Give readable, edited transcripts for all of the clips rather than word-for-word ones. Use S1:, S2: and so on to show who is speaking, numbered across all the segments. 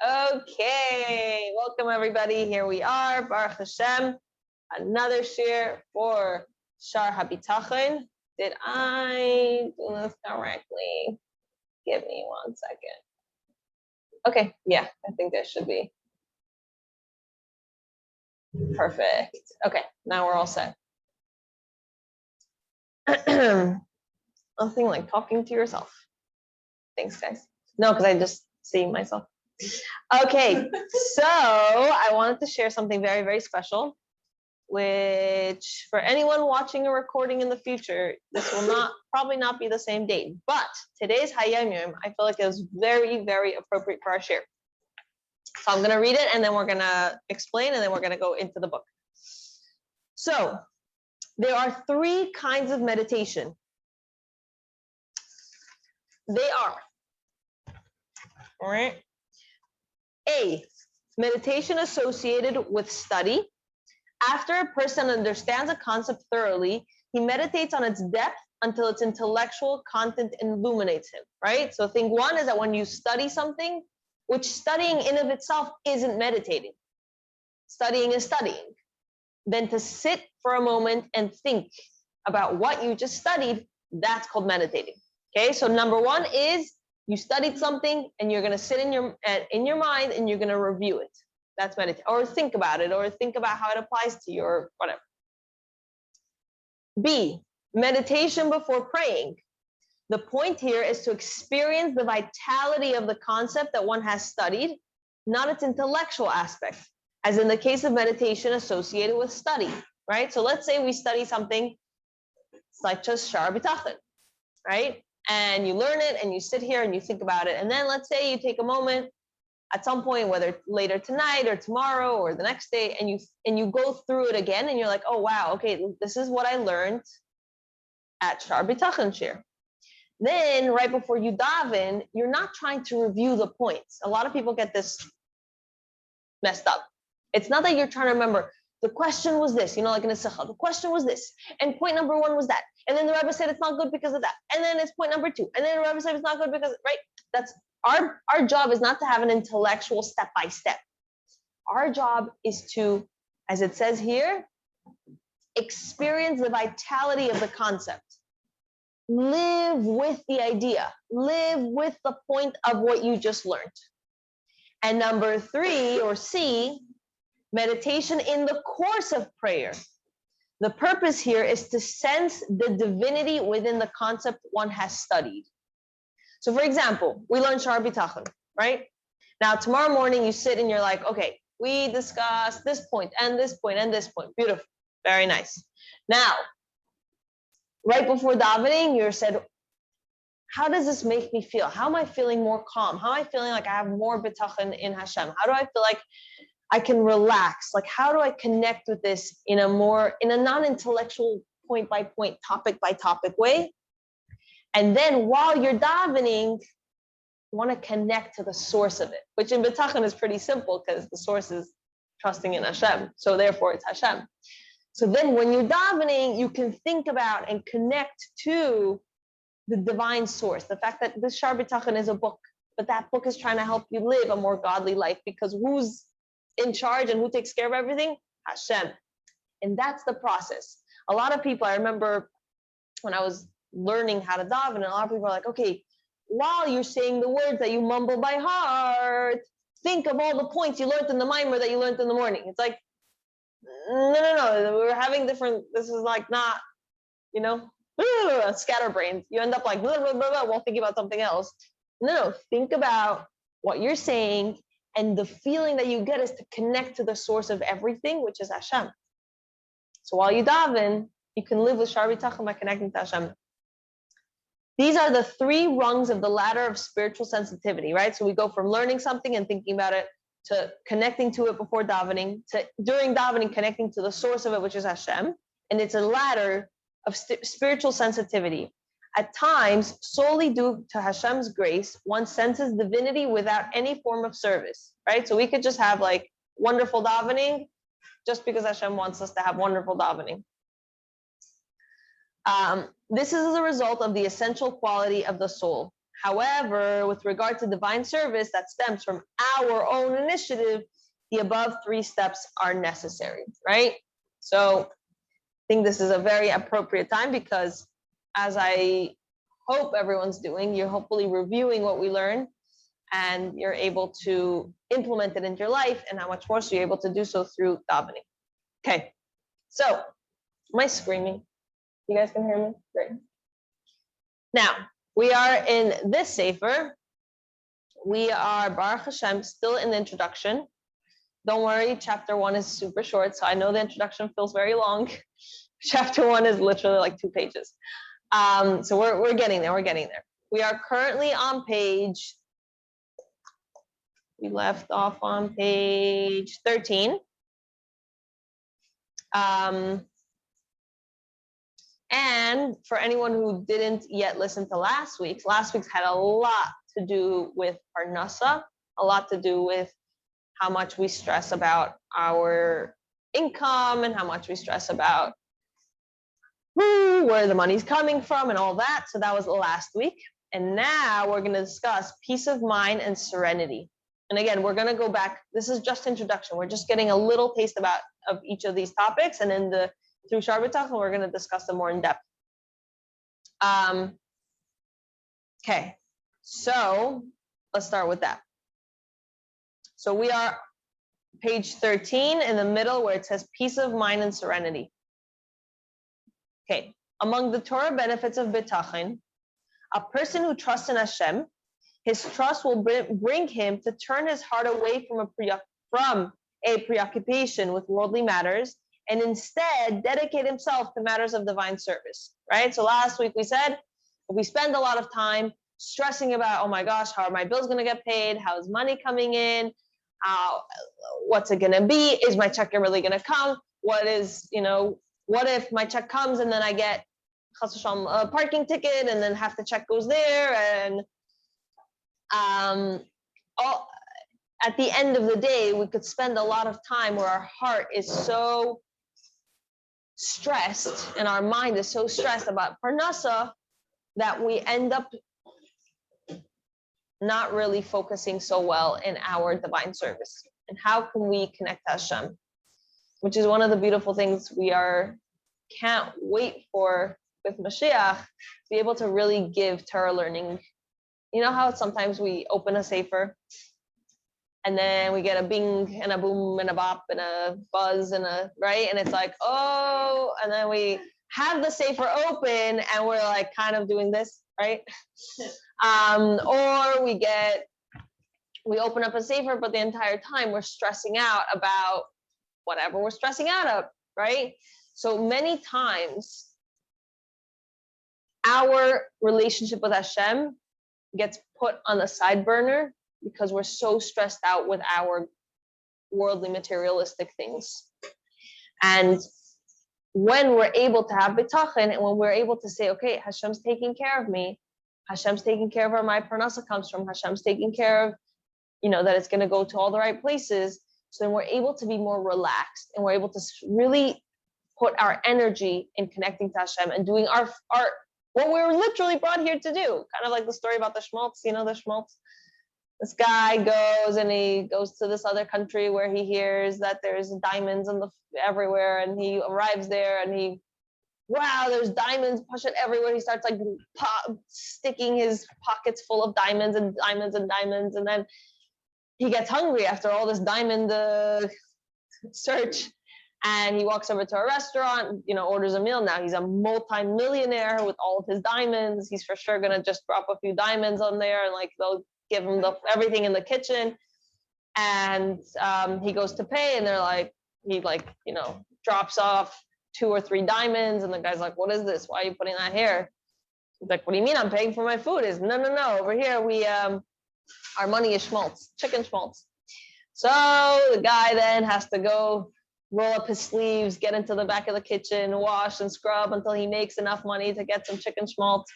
S1: Okay, welcome everybody. Here we are, Baruch Hashem. Another share for Shaar HaBitachon. Did I do this correctly? Give me 1 second. Okay, yeah, I think there should be. Perfect. Okay, now we're all set. Nothing like talking to yourself. Thanks, guys. No, because I just see myself. Okay, so I wanted to share something very, very special, which for anyone watching a recording in the future, this will probably not be the same date, but today's Hayom Yom, I feel like it was very, very appropriate for our share. So I'm going to read it and then we're going to explain and then we're going to go into the book. So there are 3 kinds of meditation. They are, all right, A, meditation associated with study. After a person understands a concept thoroughly, he meditates on its depth until its intellectual content illuminates him, right? So thing 1 is that when you study something, which studying in of itself isn't meditating. Studying is studying. Then to sit for a moment and think about what you just studied, that's called meditating. Okay, so number 1 is you studied something and you're going to sit in your mind and you're going to review it. That's meditate, or think about it, or think about how it applies to you, or whatever. B, meditation before praying. The point here is to experience the vitality of the concept that one has studied, not its intellectual aspect, as in the case of meditation associated with study, right? So let's say we study something like just Shaar HaBitachon, right? And you learn it and you sit here and you think about it. And then let's say you take a moment at some point, whether later tonight or tomorrow or the next day, and you go through it again and you're like, oh wow, okay, this is what I learned at Shaar HaBitachon share. Then right before you daven, you're not trying to review the points. A lot of people get this messed up. It's not that you're trying to remember, the question was this, like in a sikha, the question was this, and point number 1 was that, and then the Rebbe said it's not good because of that, and then it's point number 2, and then the Rebbe said it's not good because, right? That's our job is not to have an intellectual step-by-step. Our job is to, as it says here, experience the vitality of the concept. Live with the idea. Live with the point of what you just learned. And number 3, or C, meditation in the course of prayer. The purpose here is to sense the divinity within the concept one has studied. So for example, we learned Shaar HaBitachon, right? Now tomorrow morning you sit and you're like, okay, we discussed this point and this point and this point. Beautiful, very nice. Now, right before davening, you said, how does this make me feel? How am I feeling more calm? How am I feeling like I have more bitachon in Hashem? How do I feel like I can relax? Like, how do I connect with this in a non-intellectual point by point, topic by topic way? And then while you're davening, you want to connect to the source of it, which in bitachon is pretty simple because the source is trusting in Hashem. So therefore it's Hashem. So then when you're davening, you can think about and connect to the divine source. The fact that this Shaar HaBitachon is a book, but that book is trying to help you live a more godly life, because who's in charge and who takes care of everything? Hashem. And that's the process. A lot of people, I remember when I was learning how to daven, and a lot of people are like, okay, while you're saying the words that you mumble by heart, think of all the points you learned in the mimer that you learned in the morning. It's like, no, we're having different, this is like not, scatterbrains. You end up like, blah, blah, blah, blah, while thinking about something else. No, think about what you're saying, and the feeling that you get is to connect to the source of everything, which is Hashem. So while you daven, you can live with Shaar HaBitachon by connecting to Hashem. These are the 3 rungs of the ladder of spiritual sensitivity, right? So we go from learning something and thinking about it, to connecting to it before davening, to during davening connecting to the source of it, which is Hashem. And it's a ladder of spiritual sensitivity. At times, solely due to Hashem's grace, one senses divinity without any form of service, right? So we could just have like wonderful davening just because Hashem wants us to have wonderful davening. This is as a result of the essential quality of the soul. However, with regard to divine service that stems from our own initiative, the above 3 steps are necessary, right? So I think this is a very appropriate time because, as I hope everyone's doing, you're hopefully reviewing what we learned and you're able to implement it into your life, and how much more so you're able to do so through davening. Okay, so am I screaming? You guys can hear me? Great. Now, we are in this Sefer. We are, Baruch Hashem, still in the introduction. Don't worry, chapter 1 is super short, so I know the introduction feels very long. Chapter 1 is literally like 2 pages. So we're getting there, We are currently on page, we left off on page 13. And for anyone who didn't yet listen to last week's had a lot to do with parnasa, a lot to do with how much we stress about our income and how much we stress about where the money's coming from and all that. So that was last week. And now we're going to discuss peace of mind and serenity. And again, we're going to go back. This is just introduction. We're just getting a little taste of each of these topics. And then through Shaar HaBitachon, we're going to discuss them more in depth. Okay, so let's start with that. So we are page 13 in the middle where it says peace of mind and serenity. Okay, among the Torah benefits of bitachon, a person who trusts in Hashem, his trust will bring him to turn his heart away from a preoccupation with worldly matters and instead dedicate himself to matters of divine service, right? So last week we said, if we spend a lot of time stressing about, oh my gosh, how are my bills going to get paid? How is money coming in? What's it going to be? Is my check really going to come? What if my check comes and then I get a parking ticket and then half the check goes there? And at the end of the day, we could spend a lot of time where our heart is so stressed and our mind is so stressed about parnasa that we end up not really focusing so well in our divine service. And how can we connect to Hashem? Which is one of the beautiful things we can't wait for with Mashiach, to be able to really give Torah learning. You know how sometimes we open a sefer and then we get a bing and a boom and a bop and a buzz and right? And it's like, oh, and then we have the sefer open and we're like kind of doing this, right? Or we open up a sefer, but the entire time we're stressing out about whatever we're stressing out of, right? So many times our relationship with Hashem gets put on the side burner because we're so stressed out with our worldly materialistic things. And when we're able to have bitachon and when we're able to say, okay, Hashem's taking care of me, Hashem's taking care of where my parnasa comes from, Hashem's taking care of, that it's going to go to all the right places. So then we're able to be more relaxed and we're able to really put our energy in connecting to Hashem and doing our what we were literally brought here to do. Kind of like the story about the schmaltz, the schmaltz. This guy goes to this other country where he hears that there's diamonds everywhere, and he arrives there and there's diamonds, push it everywhere. He starts sticking his pockets full of diamonds and diamonds and diamonds, and then he gets hungry after all this diamond search. And he walks over to a restaurant, orders a meal. Now he's a multi-millionaire with all of his diamonds. He's for sure going to just drop a few diamonds on there and they'll give him everything in the kitchen. And he goes to pay and he drops off 2 or 3 diamonds. And the guy's like, what is this? Why are you putting that here? He's like, what do you mean I'm paying for my food? No. Over here, our money is schmaltz, chicken schmaltz. So the guy then has to go roll up his sleeves, get into the back of the kitchen, wash and scrub until he makes enough money to get some chicken schmaltz.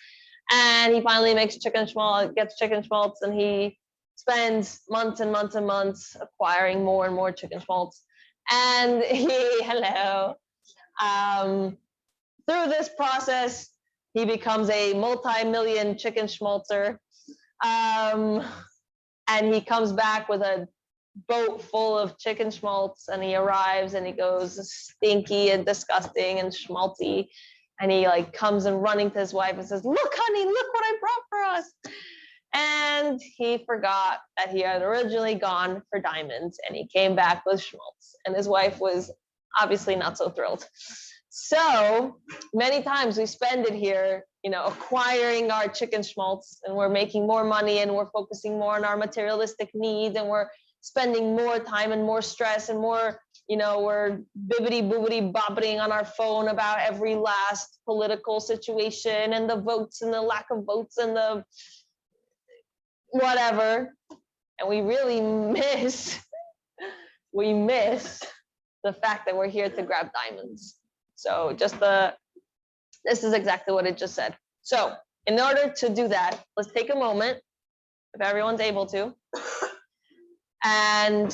S1: And he finally gets chicken schmaltz, and he spends months and months and months acquiring more and more chicken schmaltz. And through this process, he becomes a multi-million chicken schmaltzer. And he comes back with a boat full of chicken schmaltz, and he arrives and he goes stinky and disgusting and schmaltzy, and he like comes and running to his wife and says, "Look, honey, look what I brought for us." And he forgot that he had originally gone for diamonds, and he came back with schmaltz, and his wife was obviously not so thrilled. So many times we spend it here, acquiring our chicken schmaltz, and we're making more money, and we're focusing more on our materialistic needs, and we're spending more time and more stress and more, we're bibbity boobity bobbiting on our phone about every last political situation and the votes and the lack of votes and the whatever. And we really miss the fact that we're here to grab diamonds. So this is exactly what it just said. So in order to do that, let's take a moment, if everyone's able to. And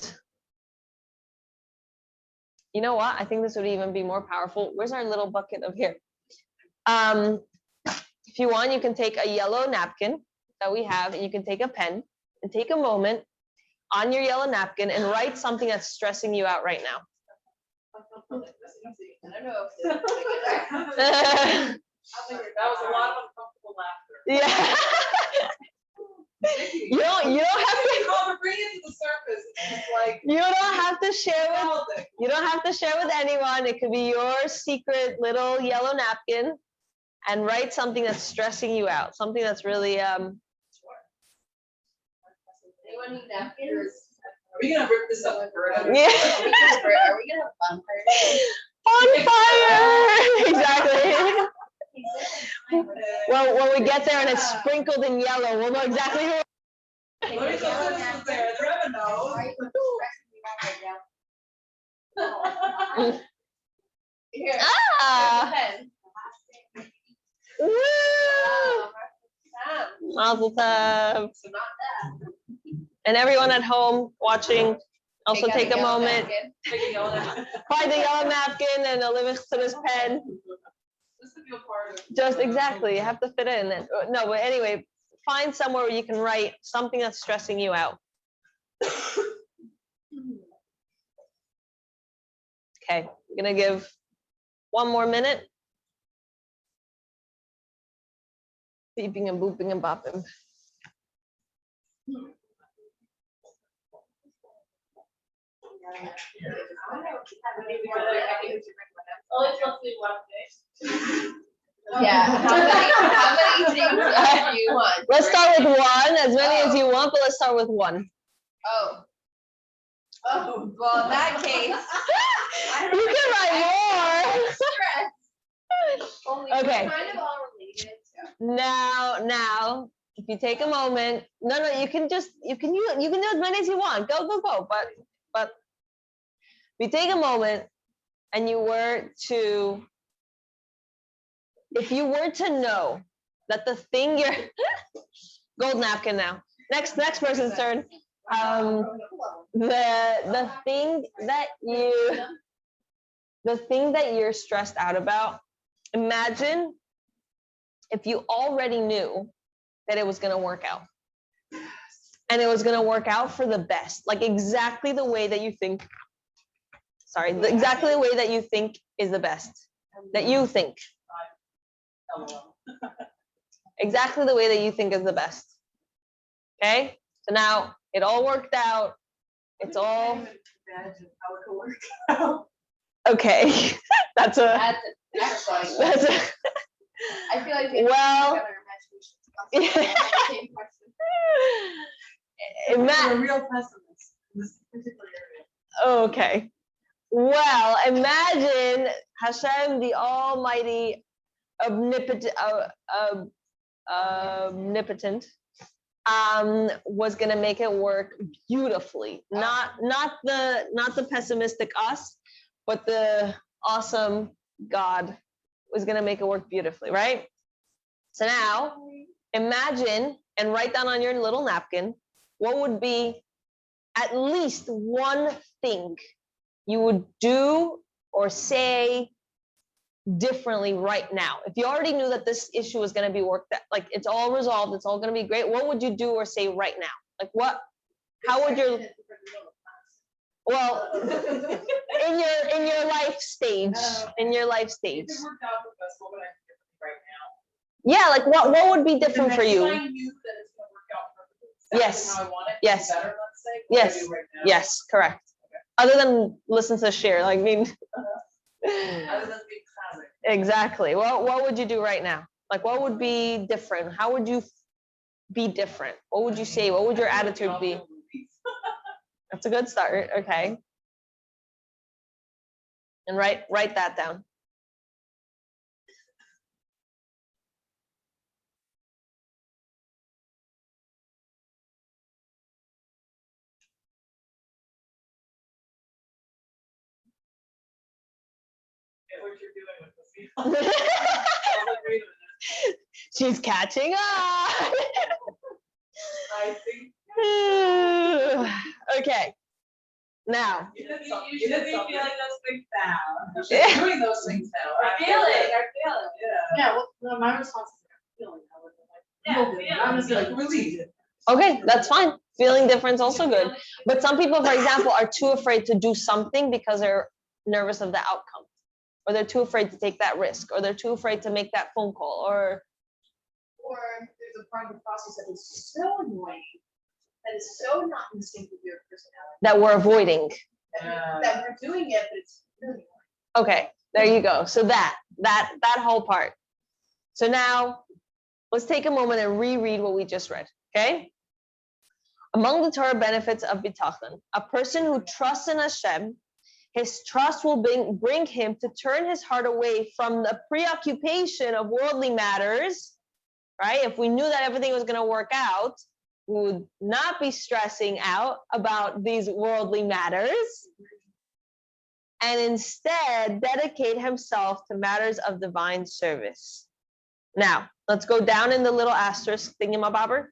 S1: you know what? I think this would even be more powerful. Where's our little bucket of here? If you want, you can take a yellow napkin that we have, and you can take a pen and take a moment on your yellow napkin and write something that's stressing you out right now.
S2: I don't know if
S3: that was a lot of uncomfortable laughter.
S1: Yeah. You don't have to
S3: bring it to the surface. It's like
S1: you don't have to share with anyone. It could be your secret little yellow napkin, and write something that's stressing you out, something that's really
S2: anyone need napkins?
S3: Are we gonna rip this up further?
S1: Yeah.
S2: Are we gonna have
S1: bonfire? Exactly. Well, when we get there and it's sprinkled in yellow, we'll know exactly who.
S3: There's a there. They're having no.
S2: Here.
S1: Woo! Mazel tov. And everyone at home watching, also take a moment. Find the yellow napkin and a Livingston's pen. Just exactly, you have to fit in. No, but anyway, find somewhere where you can write something that's stressing you out. Okay, I'm gonna give one more minute. Beeping and booping and bopping.
S2: Yeah. How many things do you want?
S1: Let's start with one, as many as you want, but let's start with one.
S2: Oh, well, in that case,
S1: You can write more. Okay.
S2: Kind of all related.
S1: Now, if you take a moment, no, you can do as many as you want. Go. But if you take a moment and if you were to know that the thing you're gold napkin now. Next person's turn. The thing that you're stressed out about, imagine if you already knew that it was going to work out. And it was going to work out for the best, like exactly the way that you think. Exactly the way that you think is the best. That you think. Exactly the way that you think is the best. Okay? So now it all worked out. It's all.
S3: Imagine how it could work out.
S1: Okay. That's
S2: funny. I feel like
S1: well.
S3: I'm a real pessimist in this particular area.
S1: Okay. Well, imagine Hashem, the Almighty, omnipotent, was going to make it work beautifully. Not the pessimistic us, but the awesome God was going to make it work beautifully, right? So now, imagine and write down on your little napkin what would be at least one thing you would do or say differently right now? If you already knew that this issue was going to be worked out, like it's all resolved, it's all going to be great, what would you do or say right now? Like what, how would your, well, in your life stage, in your life stage.
S3: If it worked out with us, what would I do differently right now?
S1: Yeah, like what would be different for
S3: If
S1: you?
S3: I knew that it's gonna work out perfectly, exactly
S1: Yes.
S3: how I want it,
S1: Yes.
S3: better, let's say, what
S1: Yes.
S3: I do right now.
S1: Yes, correct.
S3: Okay.
S1: Other than listen to Shaar, like I mean.
S3: Other than being classic.
S1: Exactly. Well, what would you do right now? Like what would be different? How would you be different? What would you say? What would your attitude be? That's a good start. Okay. And write that down.
S3: Get what you're doing with this. I was like, wait a minute.
S1: She's catching up.
S3: I think.
S1: Okay. Now.
S3: You should be feeling those things now. You should
S1: Yeah.
S3: be doing those things now.
S2: I feel it.
S3: Yeah.
S2: Yeah, well, no, my response is feeling. I'm just like relieved.
S1: Okay, that's fine. Feeling different is also good. But some people, for example, are too afraid to do something because they're nervous of the outcome, or they're too afraid to take that risk, or they're too afraid to make that phone call, or
S2: there's a part of the process that is so annoying, that is so not in sync with your personality,
S1: that we're avoiding.
S2: that we're doing it, but it's really annoying.
S1: Okay, there you go. So that whole part. So now let's take a moment and reread what we just read, okay? Among the Torah benefits of bitachon, a person who trusts in Hashem, his trust will bring him to turn his heart away from the preoccupation of worldly matters, right? If we knew that everything was going to work out, we would not be stressing out about these worldly matters, and instead dedicate himself to matters of divine service. Now, let's go down in the little asterisk thingamabobber.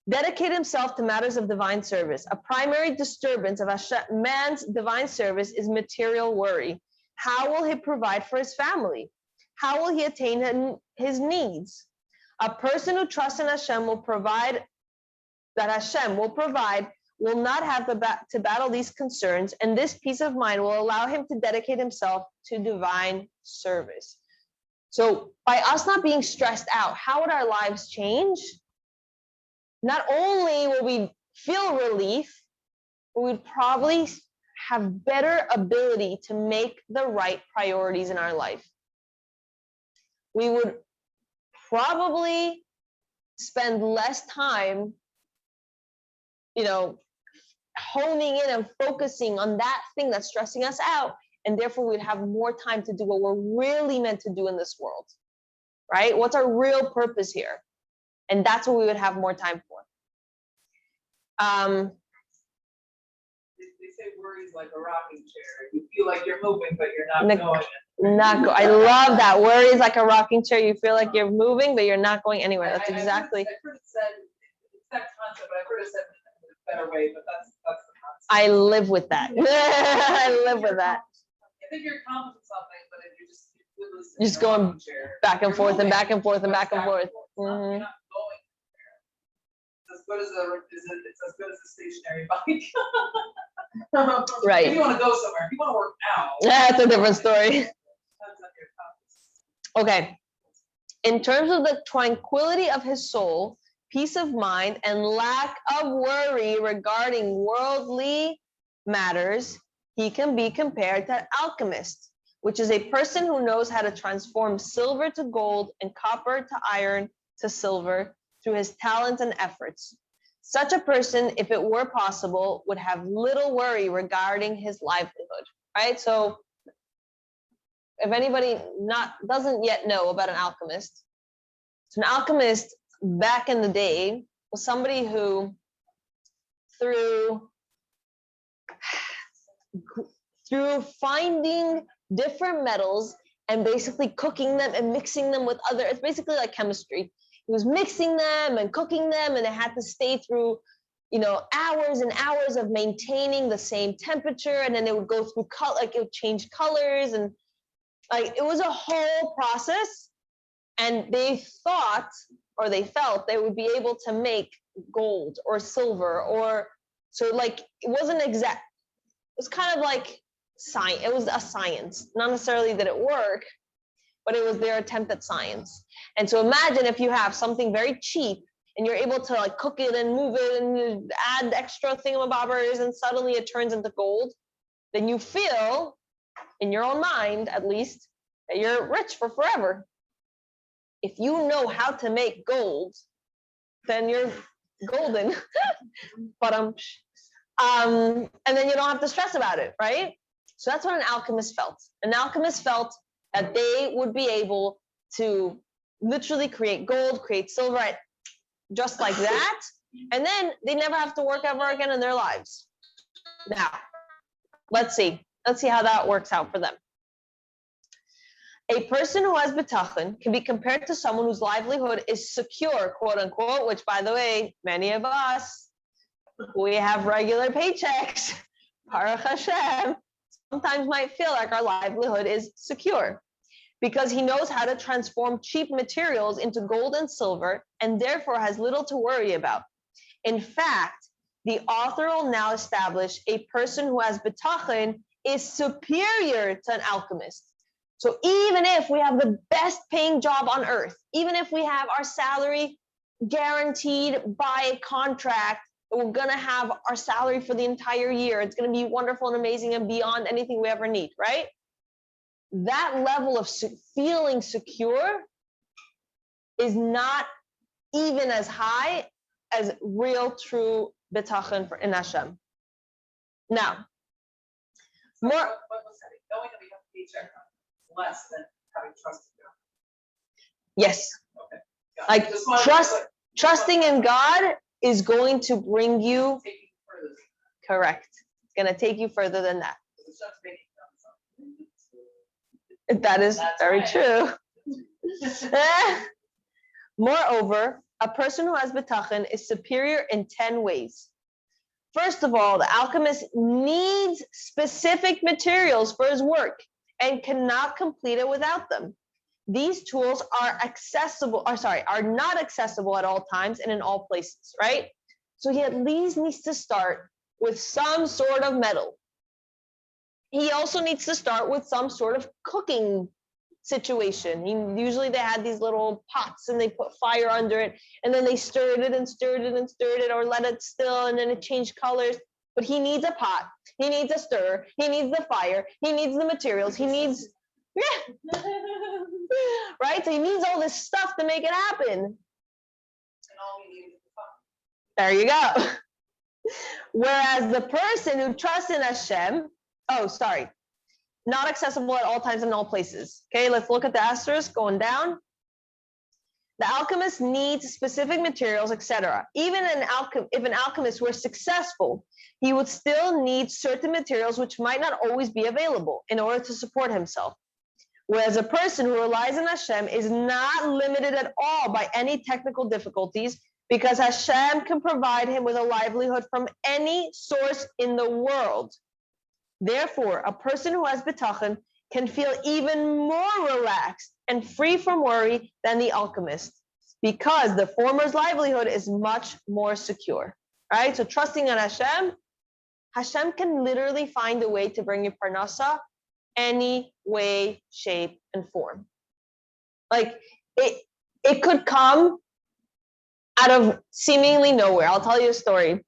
S1: Dedicate himself to matters of divine service. A primary disturbance of man's divine service is material worry. How will he provide for his family? How will he attain his needs? A person who trusts in Hashem will provide, that Hashem will provide, will not have to battle these concerns, and this peace of mind will allow him to dedicate himself to divine service. So by us not being stressed out, how would our lives change? Not only will we feel relief, but we'd probably have better ability to make the right priorities in our life. We would probably spend less time, honing in and focusing on that thing that's stressing us out, and therefore we'd have more time to do what we're really meant to do in this world, right? What's our real purpose here? And that's what we would have more time for.
S3: They say worry is like a rocking chair. You feel like you're moving, but you're not going.
S1: I love that. Worry is like a rocking chair. You feel like you're moving, but you're not going anywhere. That's exactly.
S3: I've heard it said, it's that concept, but I've heard it said in a better way, but that's the concept.
S1: I live with that. I live with that.
S3: I think you're accomplishing something, but if you're just
S1: You're just going back and forth and back and forth and back and forth.
S3: You're not going anywhere. It's as good as a stationary bike.
S1: Right.
S3: If you want to go somewhere, if you want to work out.
S1: That's a different story.
S3: That's not your compass.
S1: Okay. In terms of the tranquility of his soul, peace of mind, and lack of worry regarding worldly matters, he can be compared to an alchemist, which is a person who knows how to transform silver to gold and copper to iron to silver through his talents and efforts. Such a person, if it were possible, would have little worry regarding his livelihood, right? So if anybody doesn't yet know about an alchemist, so an alchemist back in the day was somebody who through finding different metals and basically cooking them and mixing them with other, it's basically like chemistry. He was mixing them and cooking them, and it had to stay through, hours and hours of maintaining the same temperature, and then it would go through color, like it would change colors, and Like it was a whole process, and they thought or they felt they would be able to make gold or silver or so like it wasn't exact. It was kind of like science. It was a science, not necessarily that it work, but it was their attempt at science. And so imagine if you have something very cheap and you're able to like cook it and move it and add extra thingamabobbers and suddenly it turns into gold, then you feel in your own mind, at least, that you're rich for forever. If you know how to make gold, then you're golden. But and then you don't have to stress about it, right? So that's what an alchemist felt. An alchemist felt that they would be able to literally create gold, create silver, just like that, and then they never have to work ever again in their lives. Now, let's see how that works out for them. A person who has bitachon can be compared to someone whose livelihood is secure, quote unquote, which, by the way, many of us, we have regular paychecks, Baruch Hashem, sometimes might feel like our livelihood is secure because he knows how to transform cheap materials into gold and silver and therefore has little to worry about. In fact, the author will now establish a person who has bitachon is superior to an alchemist. So even if we have the best paying job on earth, even if we have our salary guaranteed by a contract, we're going to have our salary for the entire year. It's going to be wonderful and amazing and beyond anything we ever need, right? That level of feeling secure is not even as high as real, true bitachon in Hashem. Now, more.
S3: What was that? Knowing that we have a paycheck less than having trust in God.
S1: Yes.
S3: Okay.
S1: Like trusting in God is going to bring you.
S3: Take you further.
S1: Correct. It's going to take you further than that.
S3: It's just making
S1: That is
S3: That's
S1: very
S3: right.
S1: true. Moreover, a person who has bitachon is superior in 10 ways. First of all, the alchemist needs specific materials for his work and cannot complete it without them. These tools are not accessible at all times and in all places, right? So he at least needs to start with some sort of metal. He also needs to start with some sort of cooking situation. Usually they had these little pots and they put fire under it and then they stirred it and stirred it and stirred it or let it still and then it changed colors. But he needs a pot, he needs a stir, he needs the fire, he needs the materials, he needs, right? So he needs all this stuff to make it happen.
S3: And all we need is the fun.
S1: There you go. Whereas the person who trusts in Hashem, not accessible at all times and all places. Okay, let's look at the asterisk going down. The alchemist needs specific materials, etc. Even if an alchemist were successful, he would still need certain materials which might not always be available in order to support himself. Whereas a person who relies on Hashem is not limited at all by any technical difficulties because Hashem can provide him with a livelihood from any source in the world. Therefore, a person who has bitachon can feel even more relaxed and free from worry than the alchemist because the former's livelihood is much more secure, right? So trusting in Hashem, Hashem can literally find a way to bring you parnasa any way, shape, and form. Like it could come out of seemingly nowhere. I'll tell you a story.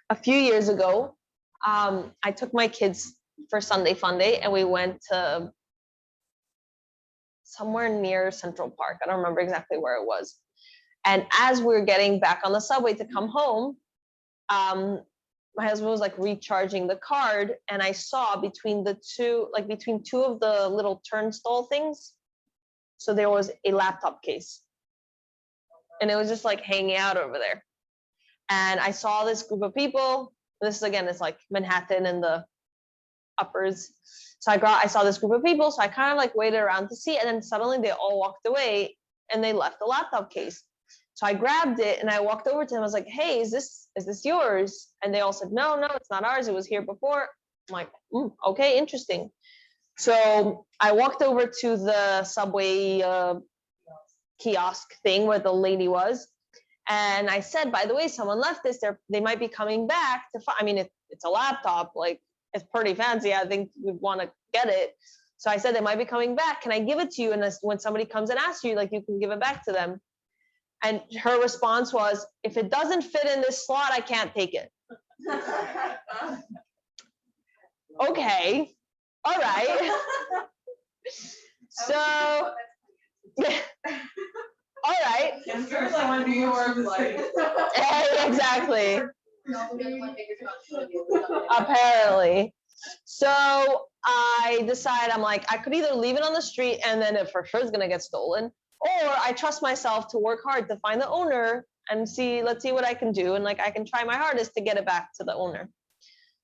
S1: A few years ago, I took my kids for Sunday Fun Day and we went to somewhere near Central Park. I don't remember exactly where it was. And as we were getting back on the subway to come home, my husband was like recharging the card and I saw between two of the little turnstile things. So there was a laptop case and it was just like hanging out over there. And I saw this group of people. This is, again, it's like Manhattan and the uppers. So I saw this group of people. So I kind of like waited around to see, and then suddenly they all walked away and they left the laptop case. So I grabbed it and I walked over to them. I was like, hey, is this yours? And they all said, no, it's not ours. It was here before. I'm like, okay, interesting. So I walked over to the subway kiosk thing where the lady was. And I said, by the way, someone left this. They might be coming back to find. I mean, it's a laptop. Like, it's pretty fancy. I think we'd want to get it. So I said, they might be coming back. Can I give it to you? And when somebody comes and asks you, like, you can give it back to them. And her response was, if it doesn't fit in this slot, I can't take it. Okay. All right. So, all right.
S3: Here's like New York, like.
S1: Exactly. Apparently. So I decide, I'm like, I could either leave it on the street and then it for sure is gonna get stolen, or I trust myself to work hard to find the owner and let's see what I can do. And like, I can try my hardest to get it back to the owner.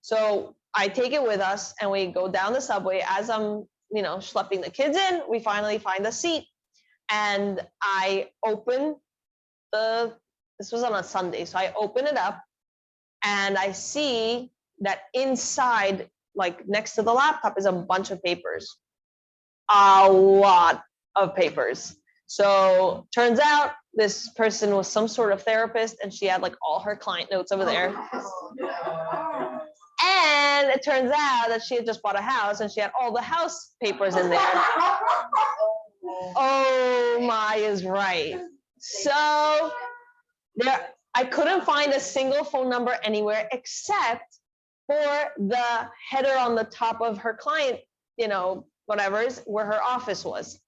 S1: So I take it with us and we go down the subway. As I'm, schlepping the kids in, we finally find a seat and I open this was on a Sunday. So I open it up and I see that inside, like next to the laptop, is a bunch of papers. A lot of papers. So turns out this person was some sort of therapist and she had like all her client notes over there. And it turns out that she had just bought a house and she had all the house papers in there. Oh my is right. So there, I couldn't find a single phone number anywhere except for the header on the top of her client, whatever's where her office was.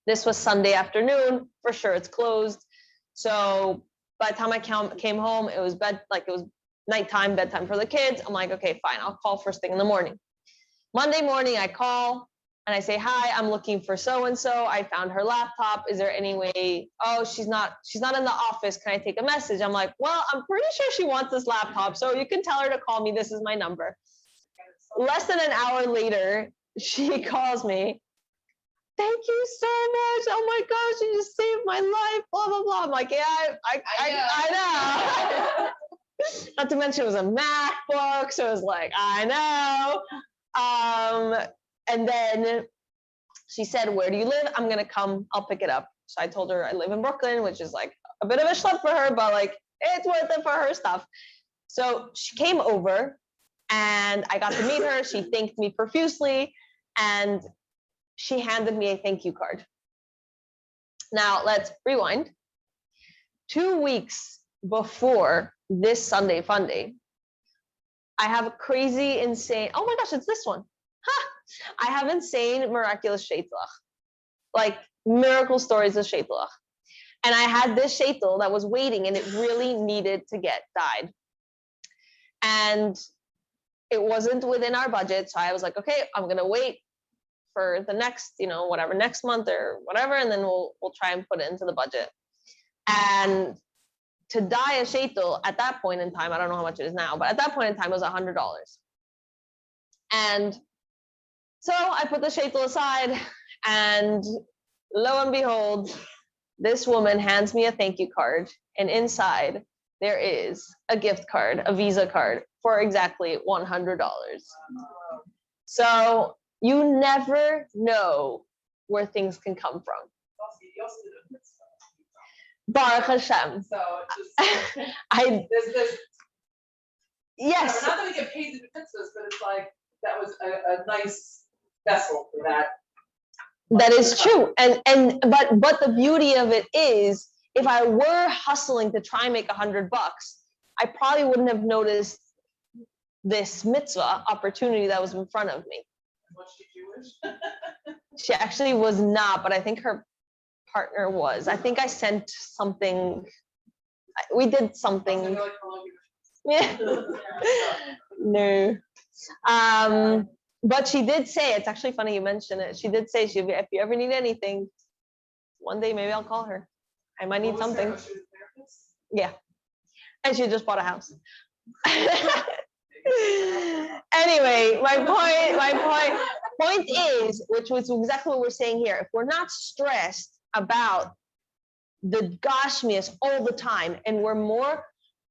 S1: This was Sunday afternoon. For sure, it's closed. So by the time I came home, it was nighttime, bedtime for the kids. I'm like, okay, fine. I'll call first thing in the morning. Monday morning, I call and I say, hi, I'm looking for so-and-so. I found her laptop. Is there any way? Oh, she's not in the office. Can I take a message? I'm like, well, I'm pretty sure she wants this laptop. So you can tell her to call me. This is my number. Less than an hour later, she calls me. Thank you so much. Oh my gosh, you just saved my life. Blah, blah, blah. I'm like, yeah, I know. Not to mention it was a MacBook. So it was like, I know. And then she said, where do you live? I'm going to come. I'll pick it up. So I told her I live in Brooklyn, which is like a bit of a schlep for her, but like it's worth it for her stuff. So she came over and I got to meet her. She thanked me profusely and she handed me a thank you card. Now let's rewind. 2 weeks before this Sunday Fun Day, I have a crazy, insane, oh my gosh, it's this one. I have insane, miraculous sheitlach, like miracle stories of sheitlach. And I had this sheitel that was waiting and it really needed to get dyed. And it wasn't within our budget. So I was like, okay, I'm going to wait for the next, whatever, next month or whatever. And then we'll try and put it into the budget. And to dye a sheitel at that point in time, I don't know how much it is now, but at that point in time it was $100. And so I put the sheitel aside and lo and behold, this woman hands me a thank you card. And inside there is a gift card, a Visa card for exactly $100. So you never know where things can come from. Baruch Hashem.
S3: So just,
S1: yes.
S3: Not that we get paid to do mitzvahs, but it's like that was a nice vessel for that.
S1: That is true. But the beauty of it is, if I were hustling to try and make $100, I probably wouldn't have noticed this mitzvah opportunity that was in front of me.
S3: Was she Jewish?
S1: She actually was not, but I think her partner was. I think I sent something. We did something. Yeah. No. But she did say, it's actually funny you mentioned it. She did say, if you ever need anything, one day maybe I'll call her. I might need something. Yeah. And she just bought a house. Anyway, my point is, which was exactly what we're saying here. If we're not stressed about the Gashmias all the time, and we're more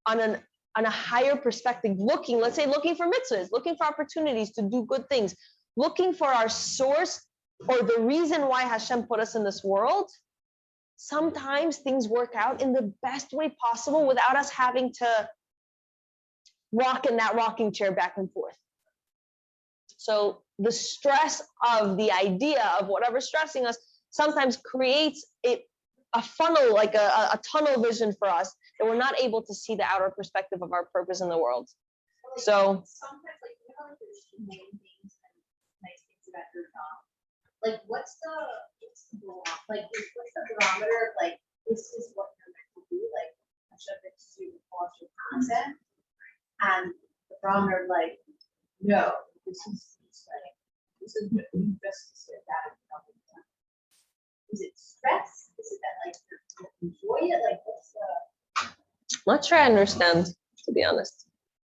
S1: on a higher perspective, looking for mitzvahs, looking for opportunities to do good things, looking for our source or the reason why Hashem put us in this world, sometimes things work out in the best way possible without us having to rock in that rocking chair back and forth. So the stress of the idea of whatever's stressing us sometimes creates a funnel, like a tunnel vision for us, that we're not able to see the outer perspective of our purpose in the world. So
S2: sometimes, like, you know, like there's main things and nice things about your job. Like, what's the barometer of, like, this is what you're meant to do? Like, Hashem makes you polish your content, and the barometer of, like, no, this is what you just said that. Is it stress? Is it that, like, you enjoy it? Like, what's the?
S1: I'm not sure I understand, to be honest.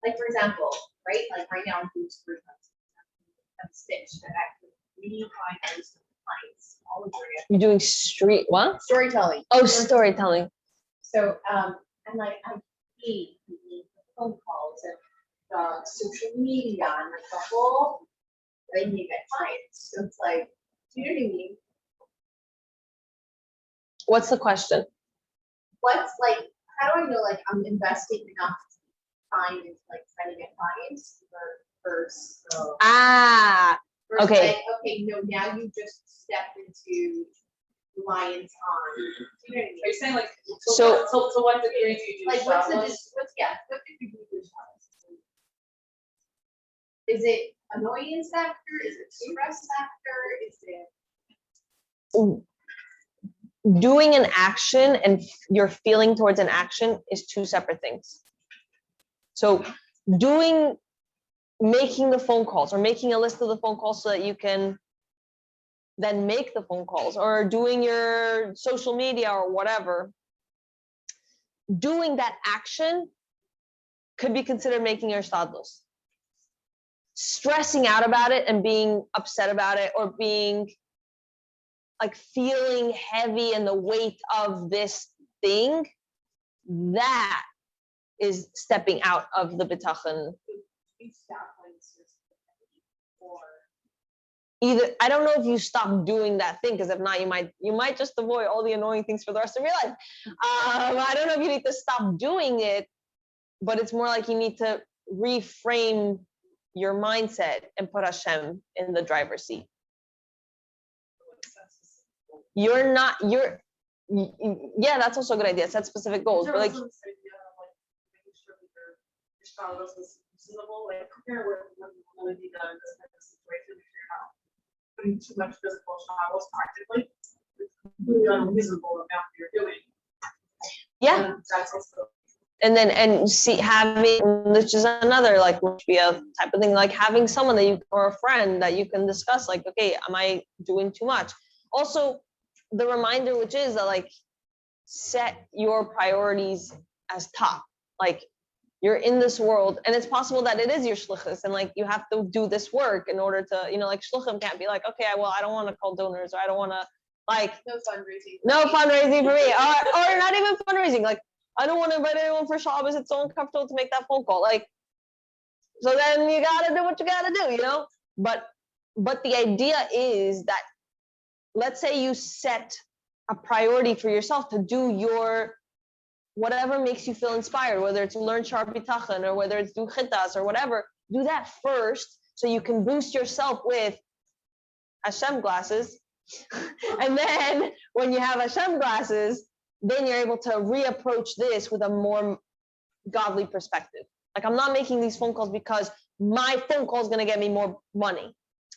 S2: Like, for example, right? Like, right now I'm doing storytelling. I'm stitched. I actually really find those clients all over again.
S1: You're doing what?
S2: Storytelling.
S1: Oh, storytelling.
S2: So, and like, I hate the phone calls and social media and the whole, then you get clients. So it's like, do you know what I mean?
S1: What's the question?
S2: What's like, how do I know, like, I'm investing enough time into, like, trying to get clients versus
S1: Okay.
S2: like, okay, no, now you just stepped into reliance on, do you know what I mean?
S3: Are you saying like,
S1: So-
S3: so what degree do you do?
S2: Like, what did
S3: Shabbos?
S2: you do with Shabbos? Is it annoyance factor? Is it stress factor? Is it?
S1: Doing an action and your feeling towards an action is two separate things. So making the phone calls or making a list of the phone calls so that you can then make the phone calls, or doing your social media or whatever, doing that action could be considered making your stadlos. Stressing out about it and being upset about it, or being like feeling heavy in the weight of this thing, that is stepping out of the bitachon. Either, I don't know if you stop doing that thing, because if not, you might just avoid all the annoying things for the rest of your life. I don't know if you need to stop doing it, but it's more like you need to reframe your mindset and put Hashem in the driver's seat. Yeah, that's also a good idea. Set specific goals. But like,
S3: making sure that your Shabbos is reasonable, like compare what would really be done in this type of situation if you're not putting too much physical Shabbos practically. It's completely unreasonable amount you're doing.
S1: yeah.
S3: And that's also.
S1: And see, having, which is another, like, which be a type of thing, like having someone that you, or a friend that you can discuss, like, okay, am I doing too much? Also, the reminder, which is that, like, set your priorities as top. Like, you're in this world, and it's possible that it is your shlichus, and like you have to do this work in order to, you know, like shluchim can't be like, okay, well, I don't want to call donors, or I don't want to, like,
S2: No fundraising.
S1: for me, or not even fundraising. Like, I don't want to invite anyone for Shabbos. It's so uncomfortable to make that phone call. Like, so then you gotta do what you gotta do, you know. But the idea is that, let's say you set a priority for yourself to do your whatever makes you feel inspired, whether it's learn Shaar HaBitachon or whether it's do chittas or whatever. Do that first so you can boost yourself with Hashem glasses. And then when you have Hashem glasses, then you're able to reapproach this with a more godly perspective. Like, I'm not making these phone calls because my phone call is going to get me more money.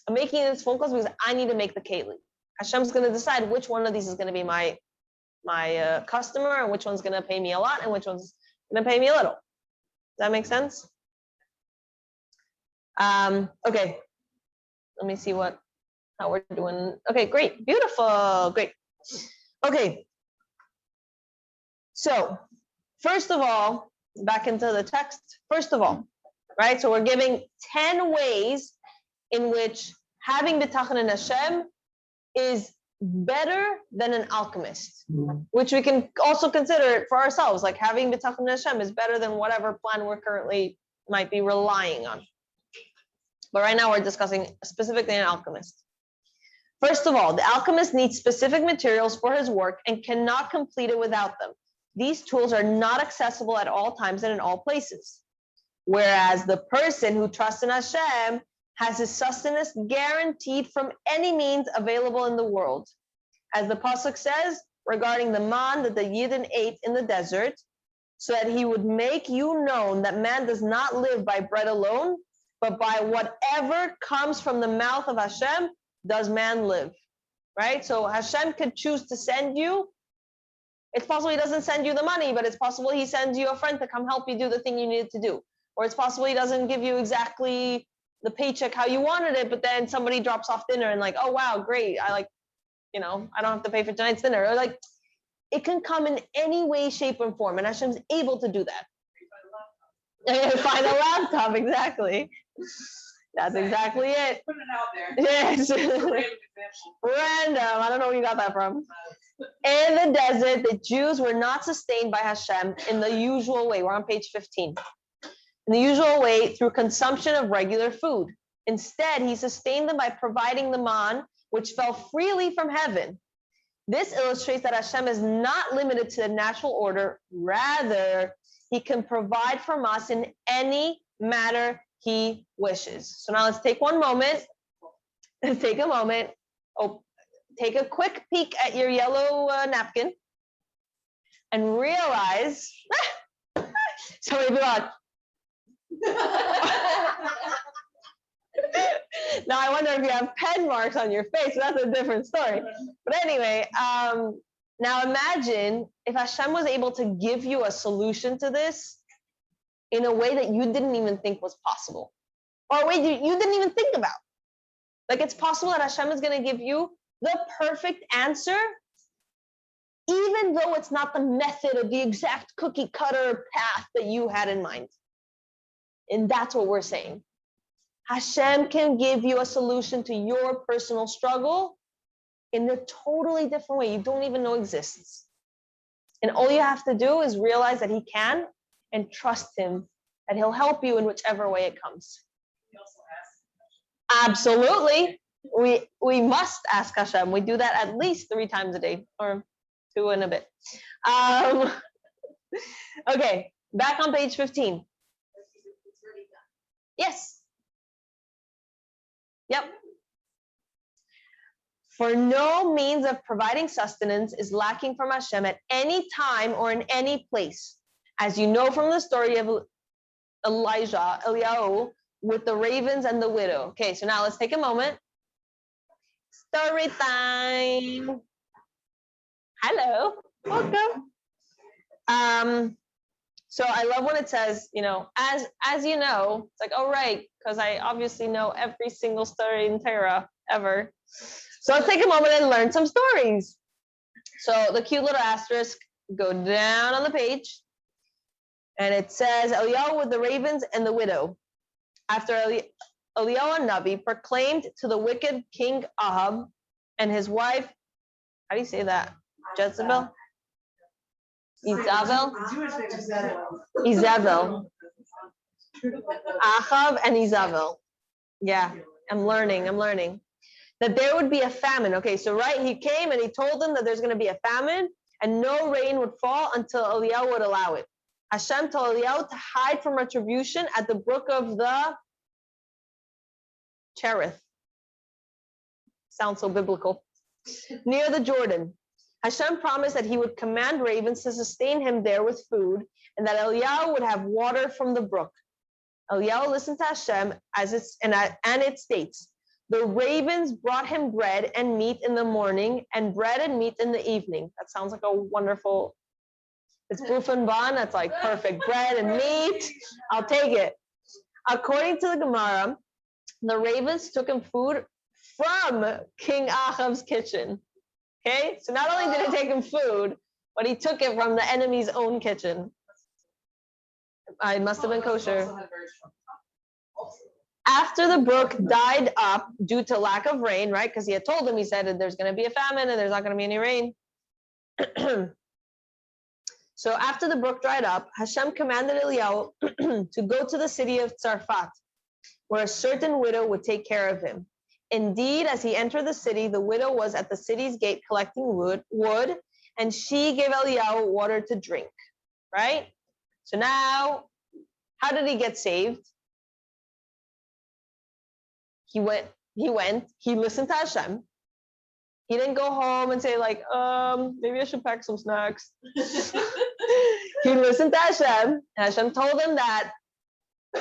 S1: I'm making these phone calls because I need to make the keli. Hashem's going to decide which one of these is going to be my customer, and which one's going to pay me a lot and which one's going to pay me a little. Does that make sense? Okay. Let me see how we're doing. Okay, great. Beautiful. Great. Okay. So, first of all, back into the text. First of all, right? So we're giving 10 ways in which having bitachon in Hashem is better than an alchemist, which we can also consider it for ourselves. Like, having bitachon in Hashem is better than whatever plan we're currently might be relying on. But right now we're discussing specifically an alchemist. First of all, the alchemist needs specific materials for his work and cannot complete it without them. These tools are not accessible at all times and in all places. Whereas the person who trusts in Hashem has his sustenance guaranteed from any means available in the world. As the Pasuk says regarding the man that the Yidden ate in the desert, so that he would make you known that man does not live by bread alone, but by whatever comes from the mouth of Hashem does man live, right? So Hashem could choose to send you. It's possible he doesn't send you the money, but it's possible he sends you a friend to come help you do the thing you needed to do. Or it's possible he doesn't give you exactly the paycheck how you wanted it, but then somebody drops off dinner and like, oh wow, great. I don't have to pay for tonight's dinner. Or like, it can come in any way, shape, or form, and Hashem's able to do that. Find a laptop, exactly. That's exactly it.
S3: Put it out there.
S1: Yes.
S3: Random example.
S1: Random. I don't know where you got that from. In the desert, the Jews were not sustained by Hashem in the usual way. We're on page 15. In the usual way, through consumption of regular food. Instead, he sustained them by providing the man, which fell freely from heaven. This illustrates that Hashem is not limited to the natural order. Rather, he can provide from us in any matter he wishes. So now let's take one moment. Take a moment. Oh, take a quick peek at your yellow napkin and realize. Somebody be like. Now I wonder if you have pen marks on your face. That's a different story. But anyway, now imagine if Hashem was able to give you a solution to this in a way that you didn't even think was possible, or a way you didn't even think about. Like, it's possible that Hashem is going to give you the perfect answer, even though it's not the method of the exact cookie cutter path that you had in mind. And that's what we're saying. Hashem can give you a solution to your personal struggle in a totally different way you don't even know exists. And all you have to do is realize that he can and trust him, that he'll help you in whichever way it comes.
S3: He also asked.
S1: Absolutely. We must ask Hashem. We do that at least 3 times a day, or 2 and a bit. Okay, back on page 15.
S2: It's already done.
S1: Yes. Yep. For no means of providing sustenance is lacking from Hashem at any time or in any place. As you know from the story of Eliyahu, with the ravens and the widow. Okay, so now let's take a moment. Story time. Hello, welcome. So I love when it says, as you know, it's like, oh, right, because I obviously know every single story in Torah ever. So let's take a moment and learn some stories. So the cute little asterisk, go down on the page, and it says, Eliyahu with the ravens and the widow. After Eliyahu Navi proclaimed to the wicked King Ahab and his wife, how do you say that? Jezebel? Izabel? Izabel. Ahab and Izabel. Yeah, I'm learning. That there would be a famine. Okay, so he came and he told them that there's going to be a famine and no rain would fall until Eliyahu would allow it. Hashem told Eliyahu to hide from retribution at the brook of the Cherith. Sounds so biblical. Near the Jordan. Hashem promised that he would command ravens to sustain him there with food, and that Eliyahu would have water from the brook. Eliyahu listened to Hashem, and it states, the ravens brought him bread and meat in the morning, and bread and meat in the evening. That sounds like a wonderful, it's buf and ban, that's like perfect. Bread and meat, I'll take it. According to the Gemara, the ravens took him food from King Ahab's kitchen. Okay, so not only did it take him food, but he took it from the enemy's own kitchen. It must have been kosher. After the brook died up due to lack of rain, right? Because he had told him, he said that there's going to be a famine and there's not going to be any rain. So after the brook dried up, Hashem commanded Eliyahu to go to the city of Tzarfat. where a certain widow would take care of him. Indeed, as he entered the city, the widow was at the city's gate collecting wood, and she gave Eliyahu water to drink, right? So now, how did he get saved? He listened to Hashem. He didn't go home and say like, maybe I should pack some snacks. He listened to Hashem, and Hashem told him that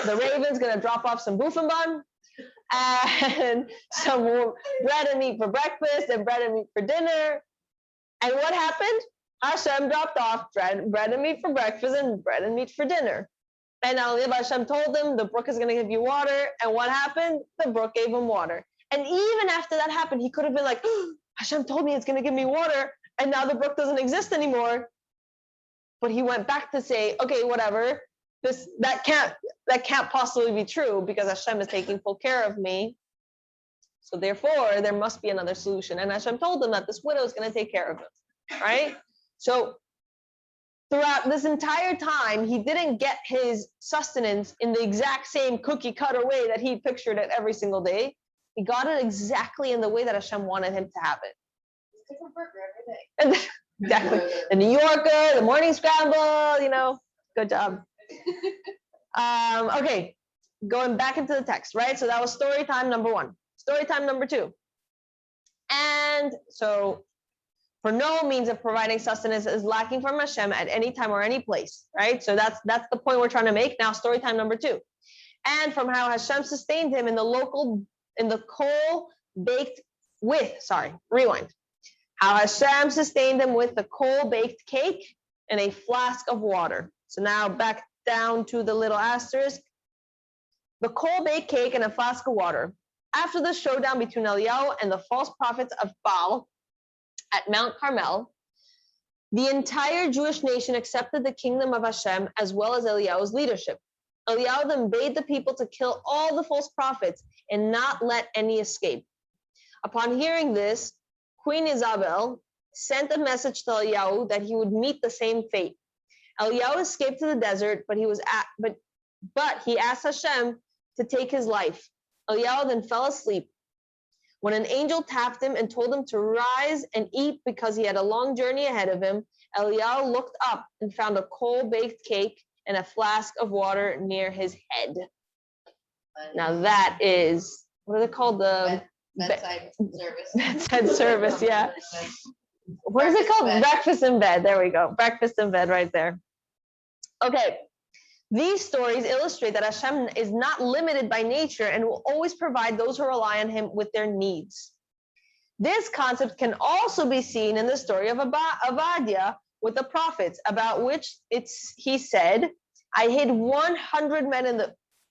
S1: the raven's gonna drop off some bufenbun and some bread and meat for breakfast and bread and meat for dinner. And what happened? Hashem dropped off bread and meat for breakfast and bread and meat for dinner. And now Hashem told him the brook is going to give you water. And what happened? The brook gave him water. And even after that happened, he could have been like, oh, Hashem told me it's going to give me water. And now the brook doesn't exist anymore. But he went back to say, okay, whatever. That can't possibly be true because Hashem is taking full care of me. So therefore, there must be another solution. And Hashem told him that this widow is going to take care of him, right? So throughout this entire time, he didn't get his sustenance in the exact same cookie cutter way that he pictured it every single day. He got it exactly in the way that Hashem wanted him to have it.
S2: It's different burger every day.
S1: Exactly. The New Yorker, the morning scramble, good job. Okay, going back into the text, right? So that was story time number 1. Story time number 2. And so, for no means of providing sustenance is lacking from Hashem at any time or any place, right? So that's the point we're trying to make. Now, story time number 2. And from how Hashem sustained him in the How Hashem sustained him with the coal-baked cake and a flask of water. So now back down to the little asterisk. The coal-baked cake and a flask of water. After the showdown between Eliyahu and the false prophets of Baal at Mount Carmel, the entire Jewish nation accepted the kingdom of Hashem as well as Eliyahu's leadership. Eliyahu then bade the people to kill all the false prophets and not let any escape. Upon hearing this, Queen Isabel sent a message to Eliyahu that he would meet the same fate. Eliyahu escaped to the desert, but he asked Hashem to take his life. Eliyahu then fell asleep. When an angel tapped him and told him to rise and eat because he had a long journey ahead of him, Eliyahu looked up and found a coal-baked cake and a flask of water near his head. Now that is, what are they called? The
S2: bedside service.
S1: Bedside service, yeah. What is it called? Breakfast in bed. There we go. Breakfast in bed right there. Okay. These stories illustrate that Hashem is not limited by nature and will always provide those who rely on him with their needs. This concept can also be seen in the story of Obadiah with the prophets, about which he said, I hid 100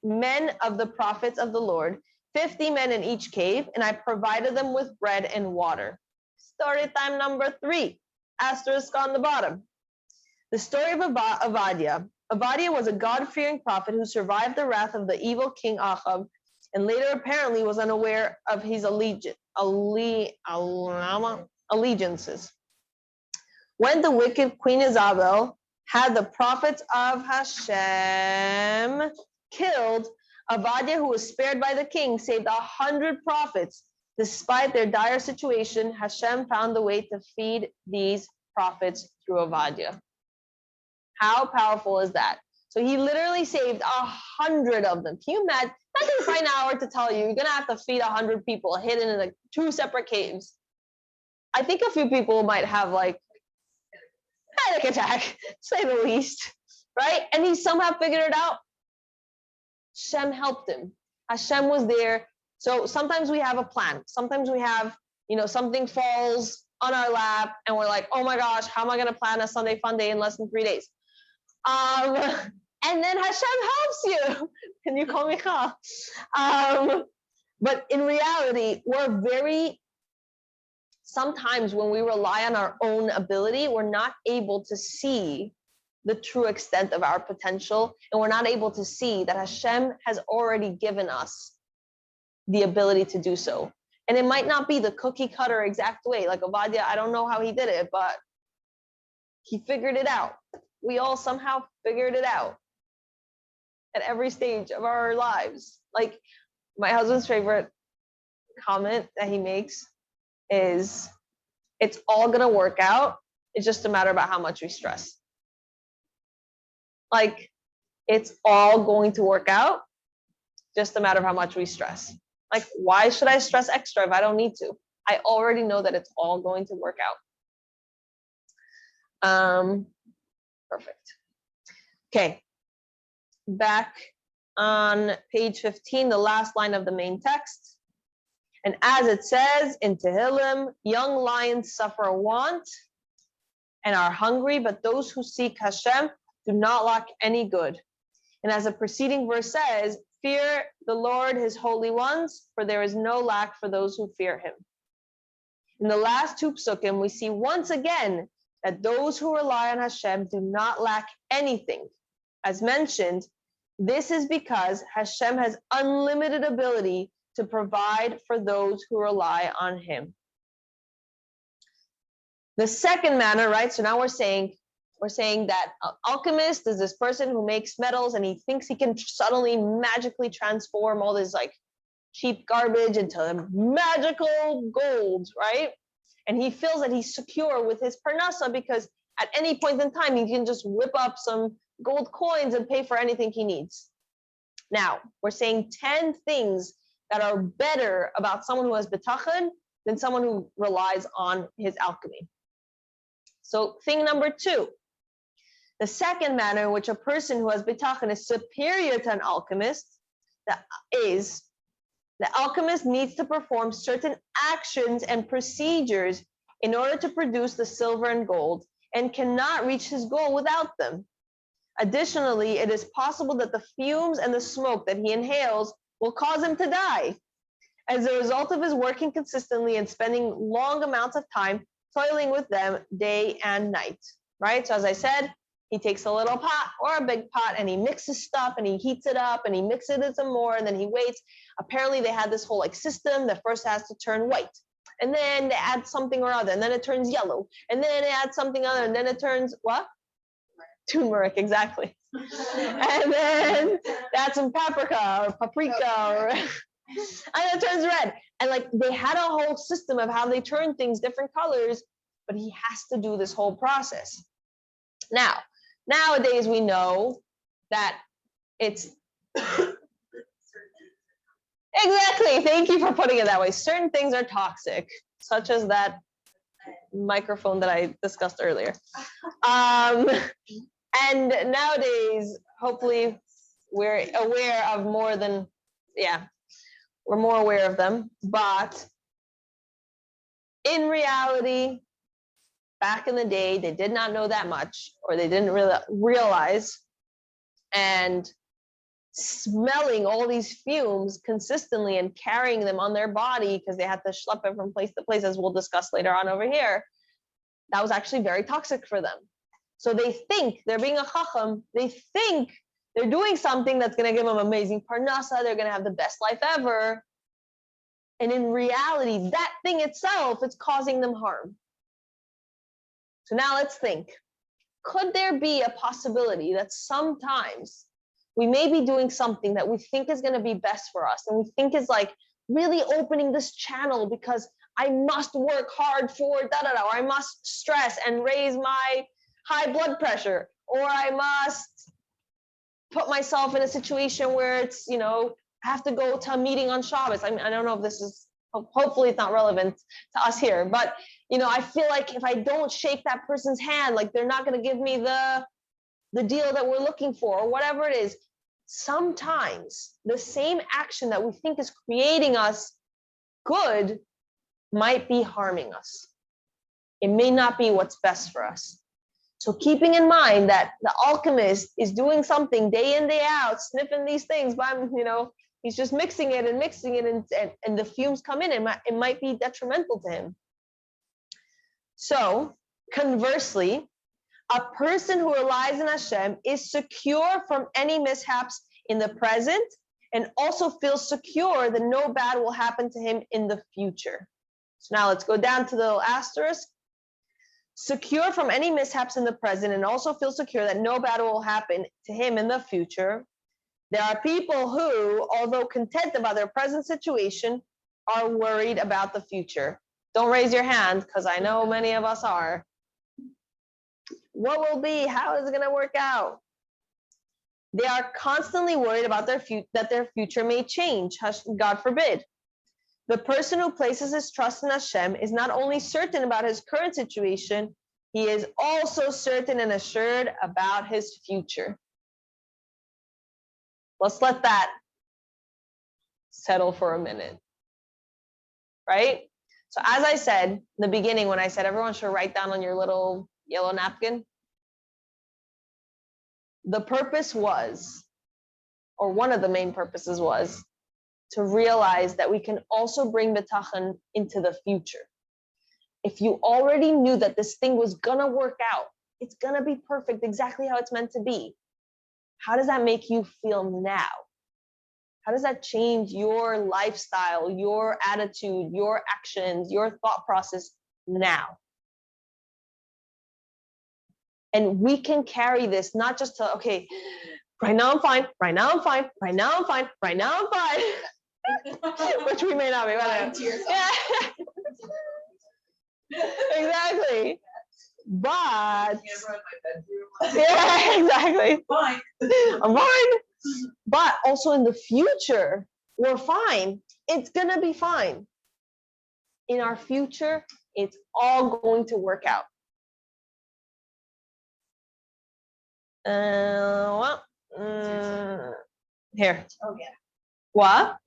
S1: men of the prophets of the Lord, 50 men in each cave, and I provided them with bread and water. Story time number 3, asterisk on the bottom. The story of Obadiah. Obadiah was a God-fearing prophet who survived the wrath of the evil king Ahab and later apparently was unaware of his allegiances. When the wicked Queen Isabel had the prophets of Hashem killed, Obadiah, who was spared by the king, saved 100 prophets. Despite their dire situation, Hashem found the way to feed these prophets through Obadiah. How powerful is that? So he literally saved 100 of them. Can you imagine? That takes right an hour to tell you. You're going to have to feed 100 people hidden in 2 separate caves. I think a few people might have like panic attack, to say the least, right? And he somehow figured it out. Hashem helped him. Hashem was there. So sometimes we have a plan. Sometimes we have, something falls on our lap and we're like, oh my gosh, how am I going to plan a Sunday fun day in less than 3 days? And then Hashem helps you. Can you call Michal? But in reality, sometimes when we rely on our own ability, we're not able to see the true extent of our potential, and we're not able to see that Hashem has already given us the ability to do so. And it might not be the cookie cutter exact way. Like Obadiah, I don't know how he did it, but he figured it out. We all somehow figured it out. at every stage of our lives. Like my husband's favorite comment that he makes is, it's all gonna work out. It's just a matter about how much we stress. Like, it's all going to work out, just a matter of how much we stress. Like, why should I stress extra if I don't need to? I already know that it's all going to work out. Perfect. Okay. Back on page 15, the last line of the main text. And as it says in Tehillim, young lions suffer want and are hungry, but those who seek Hashem do not lack any good. And as the preceding verse says, fear the Lord, his holy ones, for there is no lack for those who fear him. In the last two psukim, we see once again that those who rely on Hashem do not lack anything. As mentioned, this is because Hashem has unlimited ability to provide for those who rely on him. The second manner, right? So now we're saying that an alchemist is this person who makes metals and he thinks he can suddenly magically transform all this like cheap garbage into magical gold, right? And he feels that he's secure with his parnasa because at any point in time, he can just whip up some gold coins and pay for anything he needs. Now, we're saying 10 things that are better about someone who has bitachon than someone who relies on his alchemy. So thing number 2, the second manner in which a person who has bitachon is superior to an alchemist, that is, the alchemist needs to perform certain actions and procedures in order to produce the silver and gold and cannot reach his goal without them. Additionally, it is possible that the fumes and the smoke that he inhales will cause him to die as a result of his working consistently and spending long amounts of time toiling with them day and night, right? So as I said, he takes a little pot or a big pot and he mixes stuff and he heats it up and he mixes it some more and then he waits. Apparently they had this whole like system that first has to turn white and then they add something or other and then it turns yellow and then they add something other and then it turns what? Turmeric, exactly. And then they add some paprika or paprika or and it turns red. And like they had a whole system of how they turn things different colors, but he has to do this whole process. Now, nowadays we know that it's exactly, thank you for putting it that way. Certain things are toxic, such as that microphone that I discussed earlier. And nowadays, hopefully we're aware of more than, we're more aware of them. But in reality, back in the day, they did not know that much, or they didn't really realize. And smelling all these fumes consistently and carrying them on their body because they had to schlep it from place to place, as we'll discuss later on over here, that was actually very toxic for them. So they think they're being a chacham, they think they're doing something that's going to give them amazing parnasa, they're going to have the best life ever. And in reality, that thing itself is causing them harm. So now let's think, could there be a possibility that sometimes we may be doing something that we think is going to be best for us and we think is like really opening this channel because I must work hard for or I must stress and raise my high blood pressure, or I must put myself in a situation where it's, I have to go to a meeting on Shabbos. I mean, I don't know if this is, hopefully it's not relevant to us here, but, I feel like if I don't shake that person's hand, like they're not going to give me the deal that we're looking for, or whatever it is. Sometimes the same action that we think is creating us good might be harming us. It may not be what's best for us. So keeping in mind that the alchemist is doing something day in, day out, sniffing these things, but he's just mixing it and the fumes come in, it might be detrimental to him. So conversely, a person who relies on Hashem is secure from any mishaps in the present and also feels secure that no bad will happen to him in the future. So now let's go down to the little asterisk. Secure from any mishaps in the present and also feel secure that no bad will happen to him in the future. There are people who, although content about their present situation, are worried about the future. Don't raise your hand, because I know many of us are. What will be? How is it going to work out? They are constantly worried about that their future may change. God forbid. The person who places his trust in Hashem is not only certain about his current situation, he is also certain and assured about his future. Let's let that settle for a minute. Right? So as I said in the beginning, when I said everyone should write down on your little yellow napkin, the purpose was, or one of the main purposes was, to realize that we can also bring bitachon into the future. If you already knew that this thing was gonna work out, it's gonna be perfect, exactly how it's meant to be, how does that make you feel now? How does that change your lifestyle, your attitude, your actions, your thought process now? And we can carry this not just to, okay, right now I'm fine, right now I'm fine, right now I'm fine, right now I'm fine. Which we may not be. Yeah. Exactly. But yeah, exactly.
S3: Fine.
S1: I'm fine. But also in the future, we're fine. It's gonna be fine. In our future, it's all going to work out. Here.
S2: Oh, yeah.
S1: What?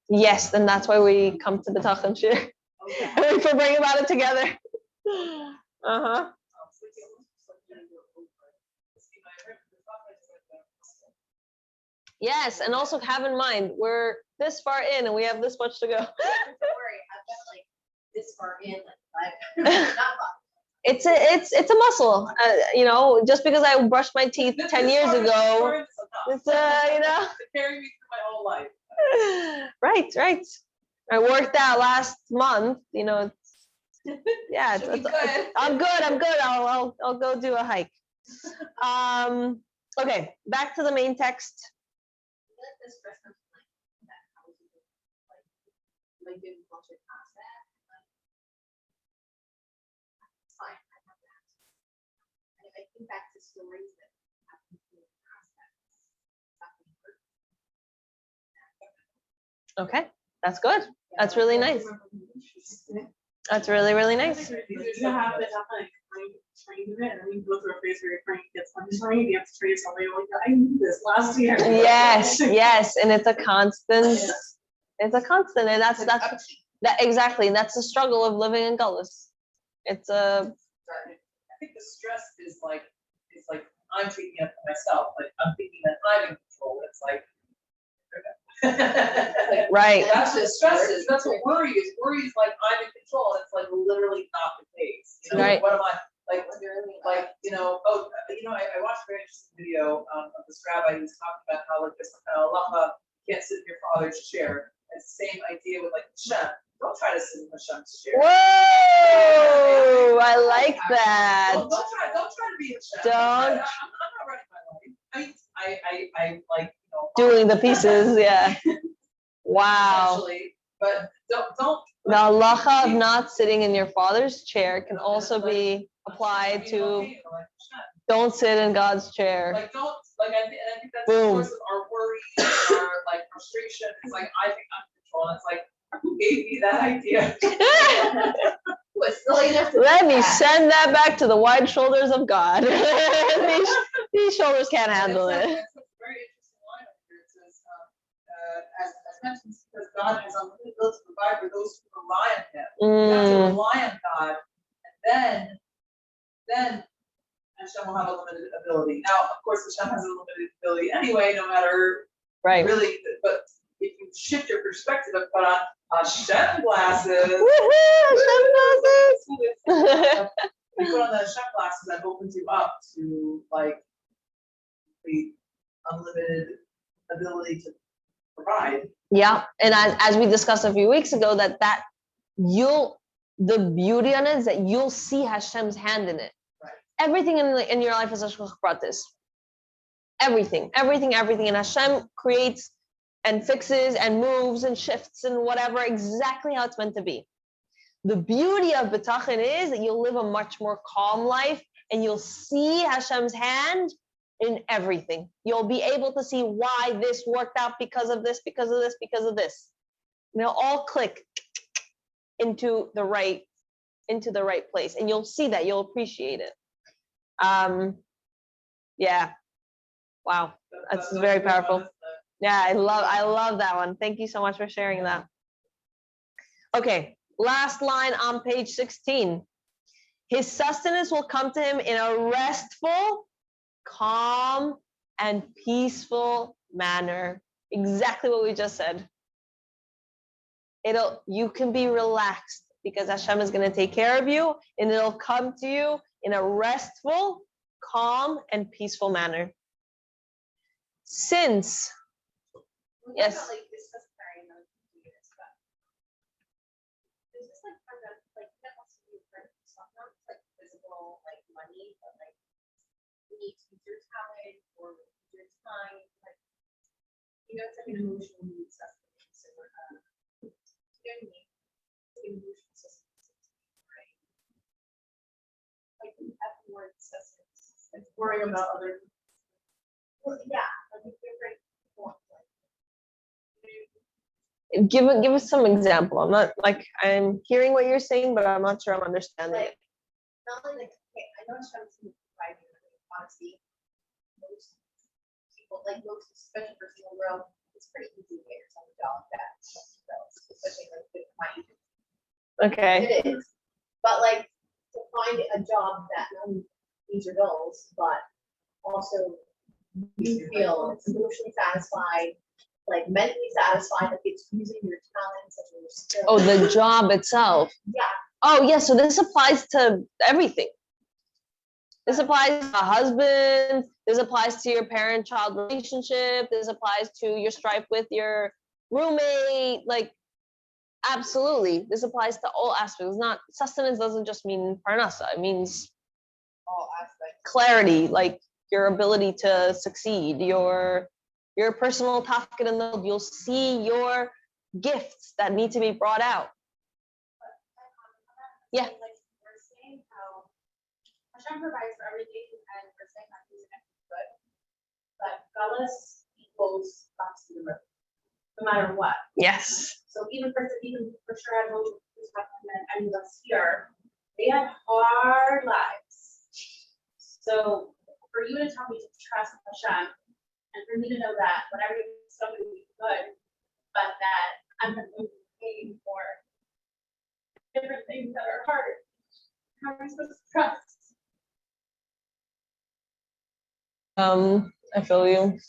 S1: Yes, and that's why we come to the Bitachon Shir.
S2: Okay.
S1: We can bring about it together. Uh-huh. Yes, and also have in mind, we're this far in and we have this much to go.
S2: Don't worry, I've got like this far in, like 5.
S1: It's a muscle. Just because I brushed my teeth 10 years ago, it's
S3: To carry me through my whole life.
S1: Right. I worked out last month. I'm good. I'll go do a hike. Okay, back to the main text.
S2: Like didn't want to pass that. It's fine, I have that. I think back to stories that happen in the past that
S1: Okay, that's good. That's really nice. That's really, really nice.
S3: You have it like trained in it, and then you go through a phase where your brain gets untrained. You have to train somebody like I knew this last year.
S1: Yes, and it's a constant. It's a constant, and that's exactly. That's the struggle of living in Gullus. It's a.
S3: I think the stress is like I'm taking it for myself. Like I'm thinking that I'm in control. It's like.
S1: Right.
S3: That's what stress is. That's what worry is. Worry is like I'm in control. It's like literally not the case.
S1: Right.
S3: What am I like? I watched a very interesting video of this rabbi who's talking about how like there's some kind of halacha, you can't sit in your father's chair. It's the same idea with like Hashem. Don't try to sit in Hashem's chair.
S1: Whoa! I like that.
S3: Don't try to be Hashem. I'm not running my life. I like
S1: doing the pieces. Yeah. Wow.
S3: But don't.
S1: The halacha of not sitting in your father's chair can also be applied to don't sit in God's chair.
S3: Like don't like I think that's
S1: Boom.
S3: the source of our worry, our like frustration. It's like I think I'm in control. And it's like who gave me that idea?
S1: Let me send that back to the wide shoulders of God. these shoulders can't handle it.
S3: It's a very interesting line up here. It says, as mentioned, because God has unlimited ability to provide for those who rely on Him. You have to rely on God, and then Hashem will have a limited ability. Now, of course, Hashem has a limited ability anyway, no matter really. But if you shift your perspective and put on Hashem glasses,
S1: Hashem glasses.
S3: you put on the Hashem glasses, that opens you up to like the unlimited ability to provide.
S1: Yeah, and as we discussed a few weeks ago, that the beauty on it is that you'll see Hashem's hand in it.
S3: Right.
S1: Everything in your life is a shluch pratis. Everything. And Hashem creates and fixes and moves and shifts and whatever, exactly how it's meant to be. The beauty of bitachon is that you'll live a much more calm life and you'll see Hashem's hand in everything. You'll be able to see why this worked out because of this. And it'll all click into the right place. And you'll see that, you'll appreciate it. Yeah. Wow. That's very powerful. Yeah, I love that one. Thank you so much for sharing that. Okay, last line on page 16. His sustenance will come to him in a restful, calm, and peaceful manner. Exactly what we just said. You can be relaxed because Hashem is going to take care of you, and it'll come to you in a restful, calm, and peaceful manner. Since yes.
S2: Like this is very units, but there's just like kind of like that wants to be stuff, not like physical like money, but like you need to use your talent or your time, like it's like an emotional need sustenance or you know what I mean? Emotional sustenance, right? Like you have more sustenance.
S3: It's worrying about other.
S2: Well, yeah, like different forms.
S1: Give us some example. I'm hearing what you're saying, but I'm not sure I'm understanding it.
S2: Not only okay, I know Hashem's providing honesty. Most people, like most, especially for single world, it's pretty easy to get yourself a job that, especially like with money.
S1: Okay.
S2: It is, but like to find a job that not only pays your bills, but also you feel emotionally satisfied, like mentally satisfied, like it's using your talents and your skills.
S1: Oh, the job itself.
S2: Yeah.
S1: Oh, yeah. So this applies to everything. This applies to a husband. This applies to your parent-child relationship. This applies to your strife with your roommate. Like, absolutely. This applies to all aspects. Not sustenance doesn't just mean parnasa. It means
S2: All aspects.
S1: Clarity, like your ability to succeed, your personal tafkid in the world. You'll see your gifts that need to be brought out. Yeah.
S2: Like we're saying how Hashem provides for everything, and we're saying that he's good, but Galus equals ups to the road, no matter what.
S1: Yes.
S2: So even for sure, who's and us here, they had hard lives. So for you to tell me to trust Hashem, and for me to know that whatever you do, somebody will be good, but that I'm going to be paying for different things that are harder. How are we supposed to trust?
S1: I feel you.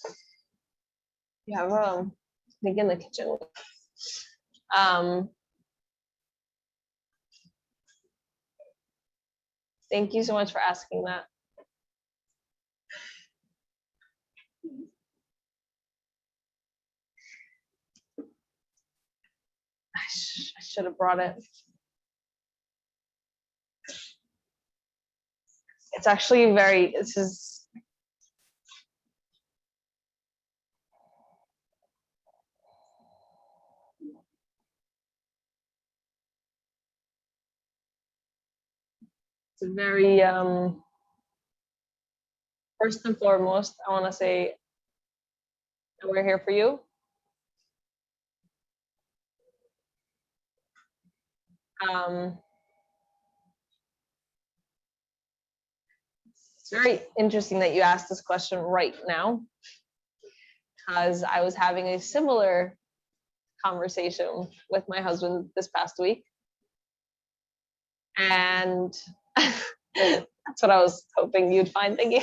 S1: You have I think in the kitchen. Thank you so much for asking that. I should have brought it. It's actually this is it's a very first and foremost, I want to say that we're here for you. It's very interesting that you asked this question right now, because I was having a similar conversation with my husband this past week. And that's what I was hoping you'd find. Thank you.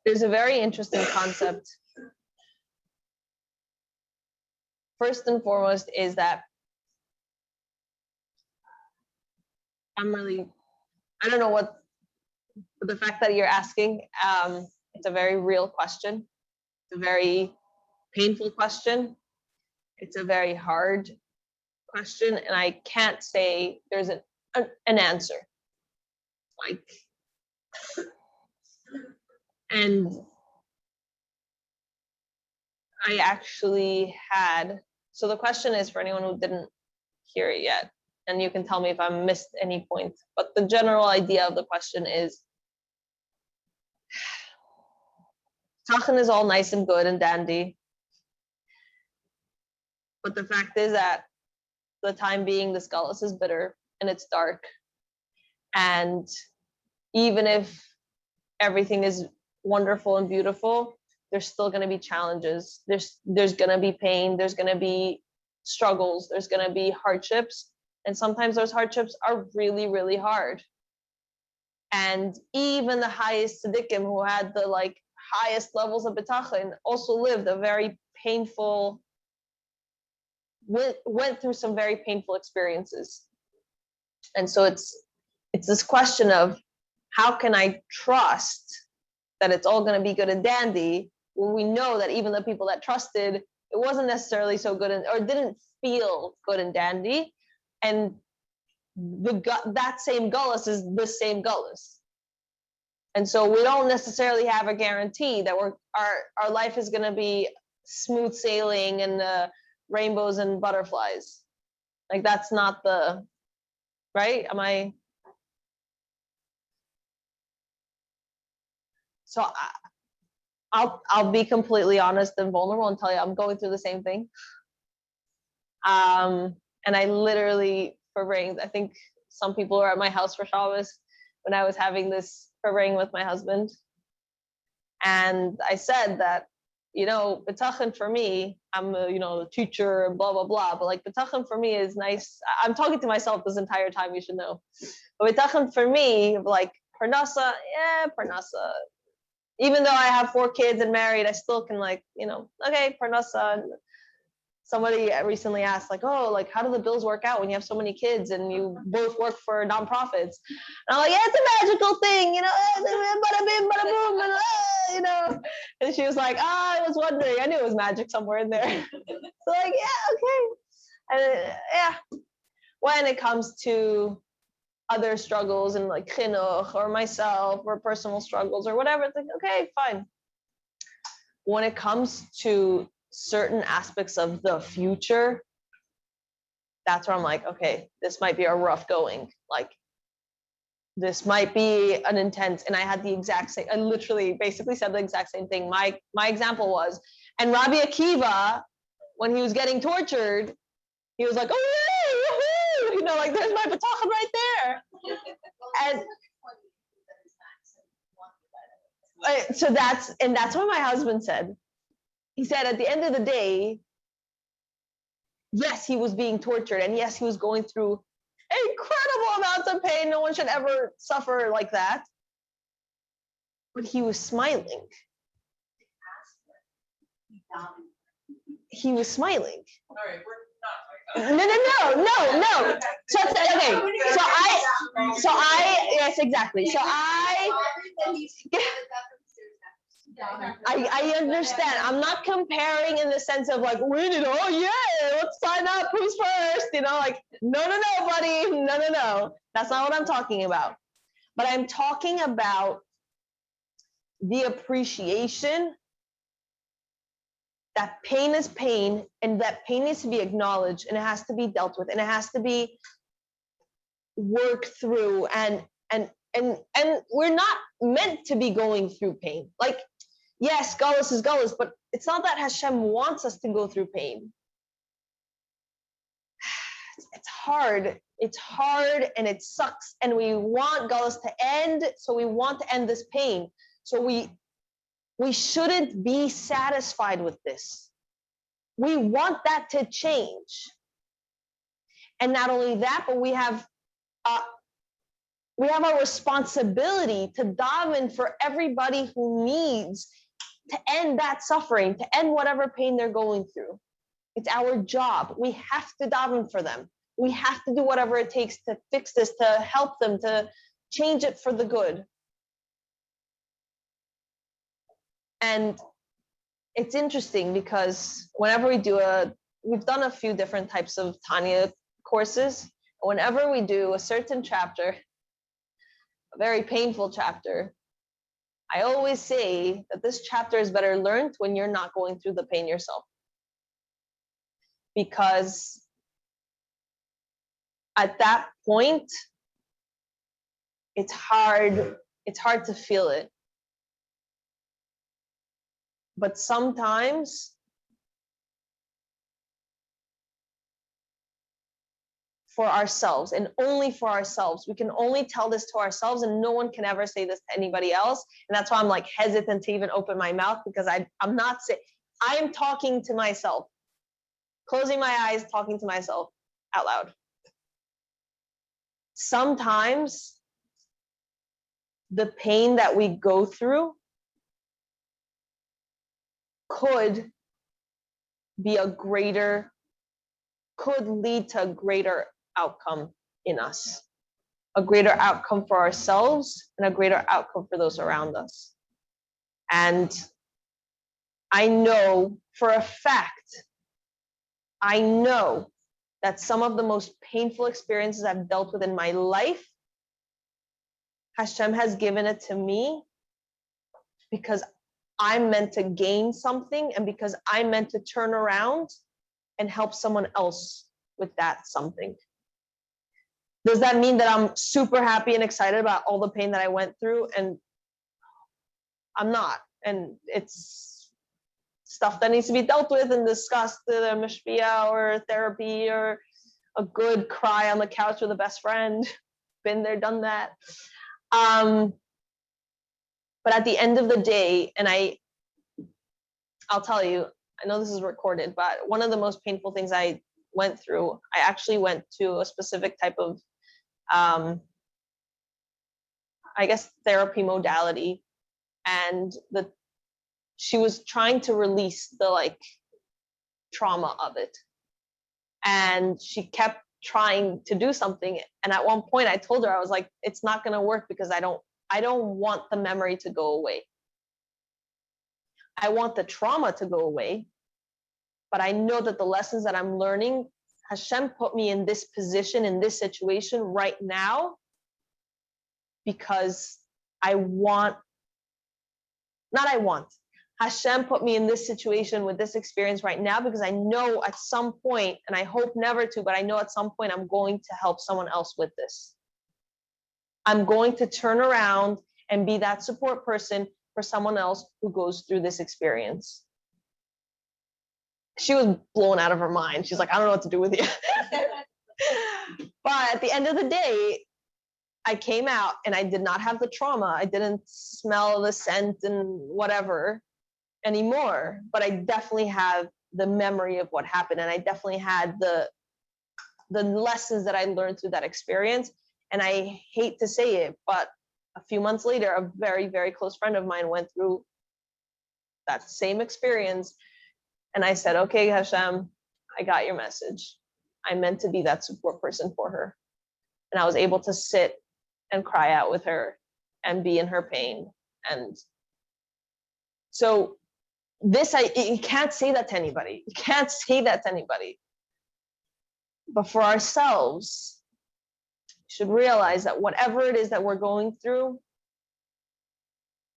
S1: There's a very interesting concept. First and foremost is that I don't know what, but the fact that you're asking, it's a very real question. It's a very painful question. It's a very hard question, and I can't say there's an answer. Like, and I actually had, so the question is for anyone who didn't hear it yet, and you can tell me if I missed any point, but the general idea of the question is, Tachan is all nice and good and dandy, but the fact is that the time being, the Skullis is bitter and it's dark, and even if everything is wonderful and beautiful, there's still going to be challenges. There's going to be pain. There's going to be struggles. There's going to be hardships. And sometimes those hardships are really, really hard. And even the highest tzaddikim who had the highest levels of bitachon also lived a very painful, went through some very painful experiences. And so it's this question of, how can I trust that it's all going to be good and dandy when we know that even the people that trusted, it wasn't necessarily so good or didn't feel good and dandy, and that same gullus is the same gullus. And so we don't necessarily have a guarantee that our life is going to be smooth sailing and rainbows and butterflies. Like, that's not the right. Am I? So I'll be completely honest and vulnerable and tell you I'm going through the same thing. And I literally, for rains, I think some people were at my house for Shabbos when I was having this praying with my husband. And I said that, bitachon for me, I'm a teacher and blah, blah, blah. But bitachon for me is nice. I'm talking to myself this entire time, you should know. But bitachon for me, parnasa, parnasa. Even though I have 4 kids and married, I still can okay, parnasa. Somebody recently asked, how do the bills work out when you have so many kids and you both work for nonprofits? And I'm like, yeah, it's a magical thing, bada bing, bada boom, and she was like, I was wondering, I knew it was magic somewhere in there. So yeah, okay. And when it comes to other struggles and chinuch or myself or personal struggles or whatever, it's okay, fine. When it comes to certain aspects of the future, that's where I'm like, okay, this might be a rough going. This might be an intense, and I had the exact same, I literally basically said the exact same thing. My example was, and Rabbi Akiva, when he was getting tortured, he was like, oh, woohoo, there's my bitachon right there. And so that's what my husband said. He said, at the end of the day, yes, he was being tortured, and yes, he was going through incredible amounts of pain. No one should ever suffer like that. But he was smiling. He was smiling.
S3: Sorry, we're
S1: No. So okay. So I yes, exactly. So I understand. I'm not comparing in the sense of we need, let's sign up. Who's first? No, buddy. No. That's not what I'm talking about. But I'm talking about the appreciation that pain is pain, and that pain needs to be acknowledged, and it has to be dealt with, and it has to be worked through, and we're not meant to be going through pain. Yes, gullus is gullus, but it's not that Hashem wants us to go through pain. It's hard. It's hard and it sucks, and we want gullus to end, so we want to end this pain. So we shouldn't be satisfied with this. We want that to change. And not only that, but we have a responsibility to daven for everybody who needs to end that suffering, to end whatever pain they're going through. It's our job. We have to daven for them. We have to do whatever it takes to fix this, to help them, to change it for the good. And it's interesting because whenever we do a we've done a few different types of Tanya courses. Whenever we do a certain chapter, a very painful chapter, I always say that this chapter is better learned when you're not going through the pain yourself. Because at that point, it's hard to feel it. But sometimes for ourselves, and only for ourselves, we can only tell this to ourselves, and no one can ever say this to anybody else. And that's why I'm like hesitant to even open my mouth, because I'm not saying, I'm talking to myself, closing my eyes, talking to myself out loud. Sometimes the pain that we go through could lead to a greater outcome in us, a greater outcome for ourselves and a greater outcome for those around us. And I know for a fact, I know that some of the most painful experiences I've dealt with in my life, Hashem has given it to me because I'm meant to gain something, and because I'm meant to turn around and help someone else with that something. Does that mean that I'm super happy and excited about all the pain that I went through? And I'm not. And it's stuff that needs to be dealt with and discussed in a mishpia or therapy, or a good cry on the couch with a best friend. Been there, done that. But at the end of the day, and I'll tell you, I know this is recorded, but one of the most painful things I went through, I actually went to a specific type of, I guess, therapy modality. And she was trying to release the trauma of it. And she kept trying to do something. And at one point I told her, I was like, it's not going to work, because I don't want the memory to go away. I want the trauma to go away, but I know that the lessons that I'm learning, Hashem put me in this position, in this situation right now, because Hashem put me in this situation with this experience right now, because I know at some point, and I hope never to, but I know at some point I'm going to help someone else with this. I'm going to turn around and be that support person for someone else who goes through this experience. She was blown out of her mind. She's like, I don't know what to do with you. But at the end of the day, I came out and I did not have the trauma. I didn't smell the scent and whatever anymore, but I definitely have the memory of what happened. And I definitely had the lessons that I learned through that experience. And I hate to say it, but a few months later, a very, very close friend of mine went through that same experience. And I said, okay, Hashem, I got your message. I meant to be that support person for her. And I was able to sit and cry out with her and be in her pain. And so you can't say that to anybody. You can't say that to anybody. But for ourselves, we should realize that whatever it is that we're going through,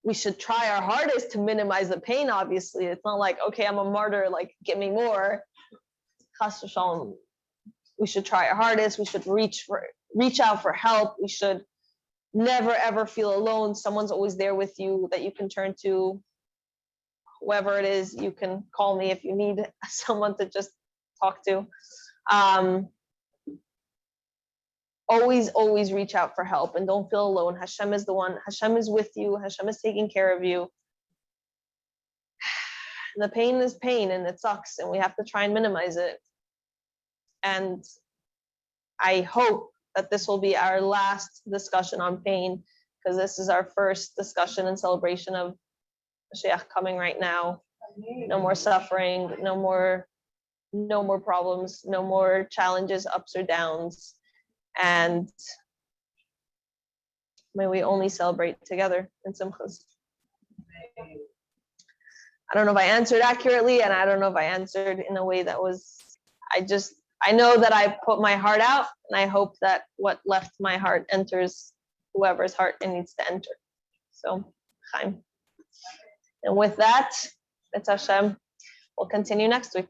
S1: we should try our hardest to minimize the pain, obviously. It's not like, okay, I'm a martyr, like, give me more. Chas v'shalom. We should try our hardest. We should reach out for help. We should never, ever feel alone. Someone's always there with you that you can turn to. Whoever it is, you can call me if you need someone to just talk to. Always reach out for help and don't feel alone. Hashem is the one. Hashem is with you. Hashem is taking care of you. The pain is pain and it sucks, and we have to try and minimize it. And I hope that this will be our last discussion on pain, because this is our first discussion and celebration of Mashiach coming right now. No more suffering, no more problems, no more challenges, ups or downs. And may we only celebrate together in simchas. I don't know if I answered accurately, and I don't know if I answered in a way that was I know that I put my heart out, and I hope that what left my heart enters whoever's heart it needs to enter. So, Chaim. And with that, it's Hashem. We'll continue next week.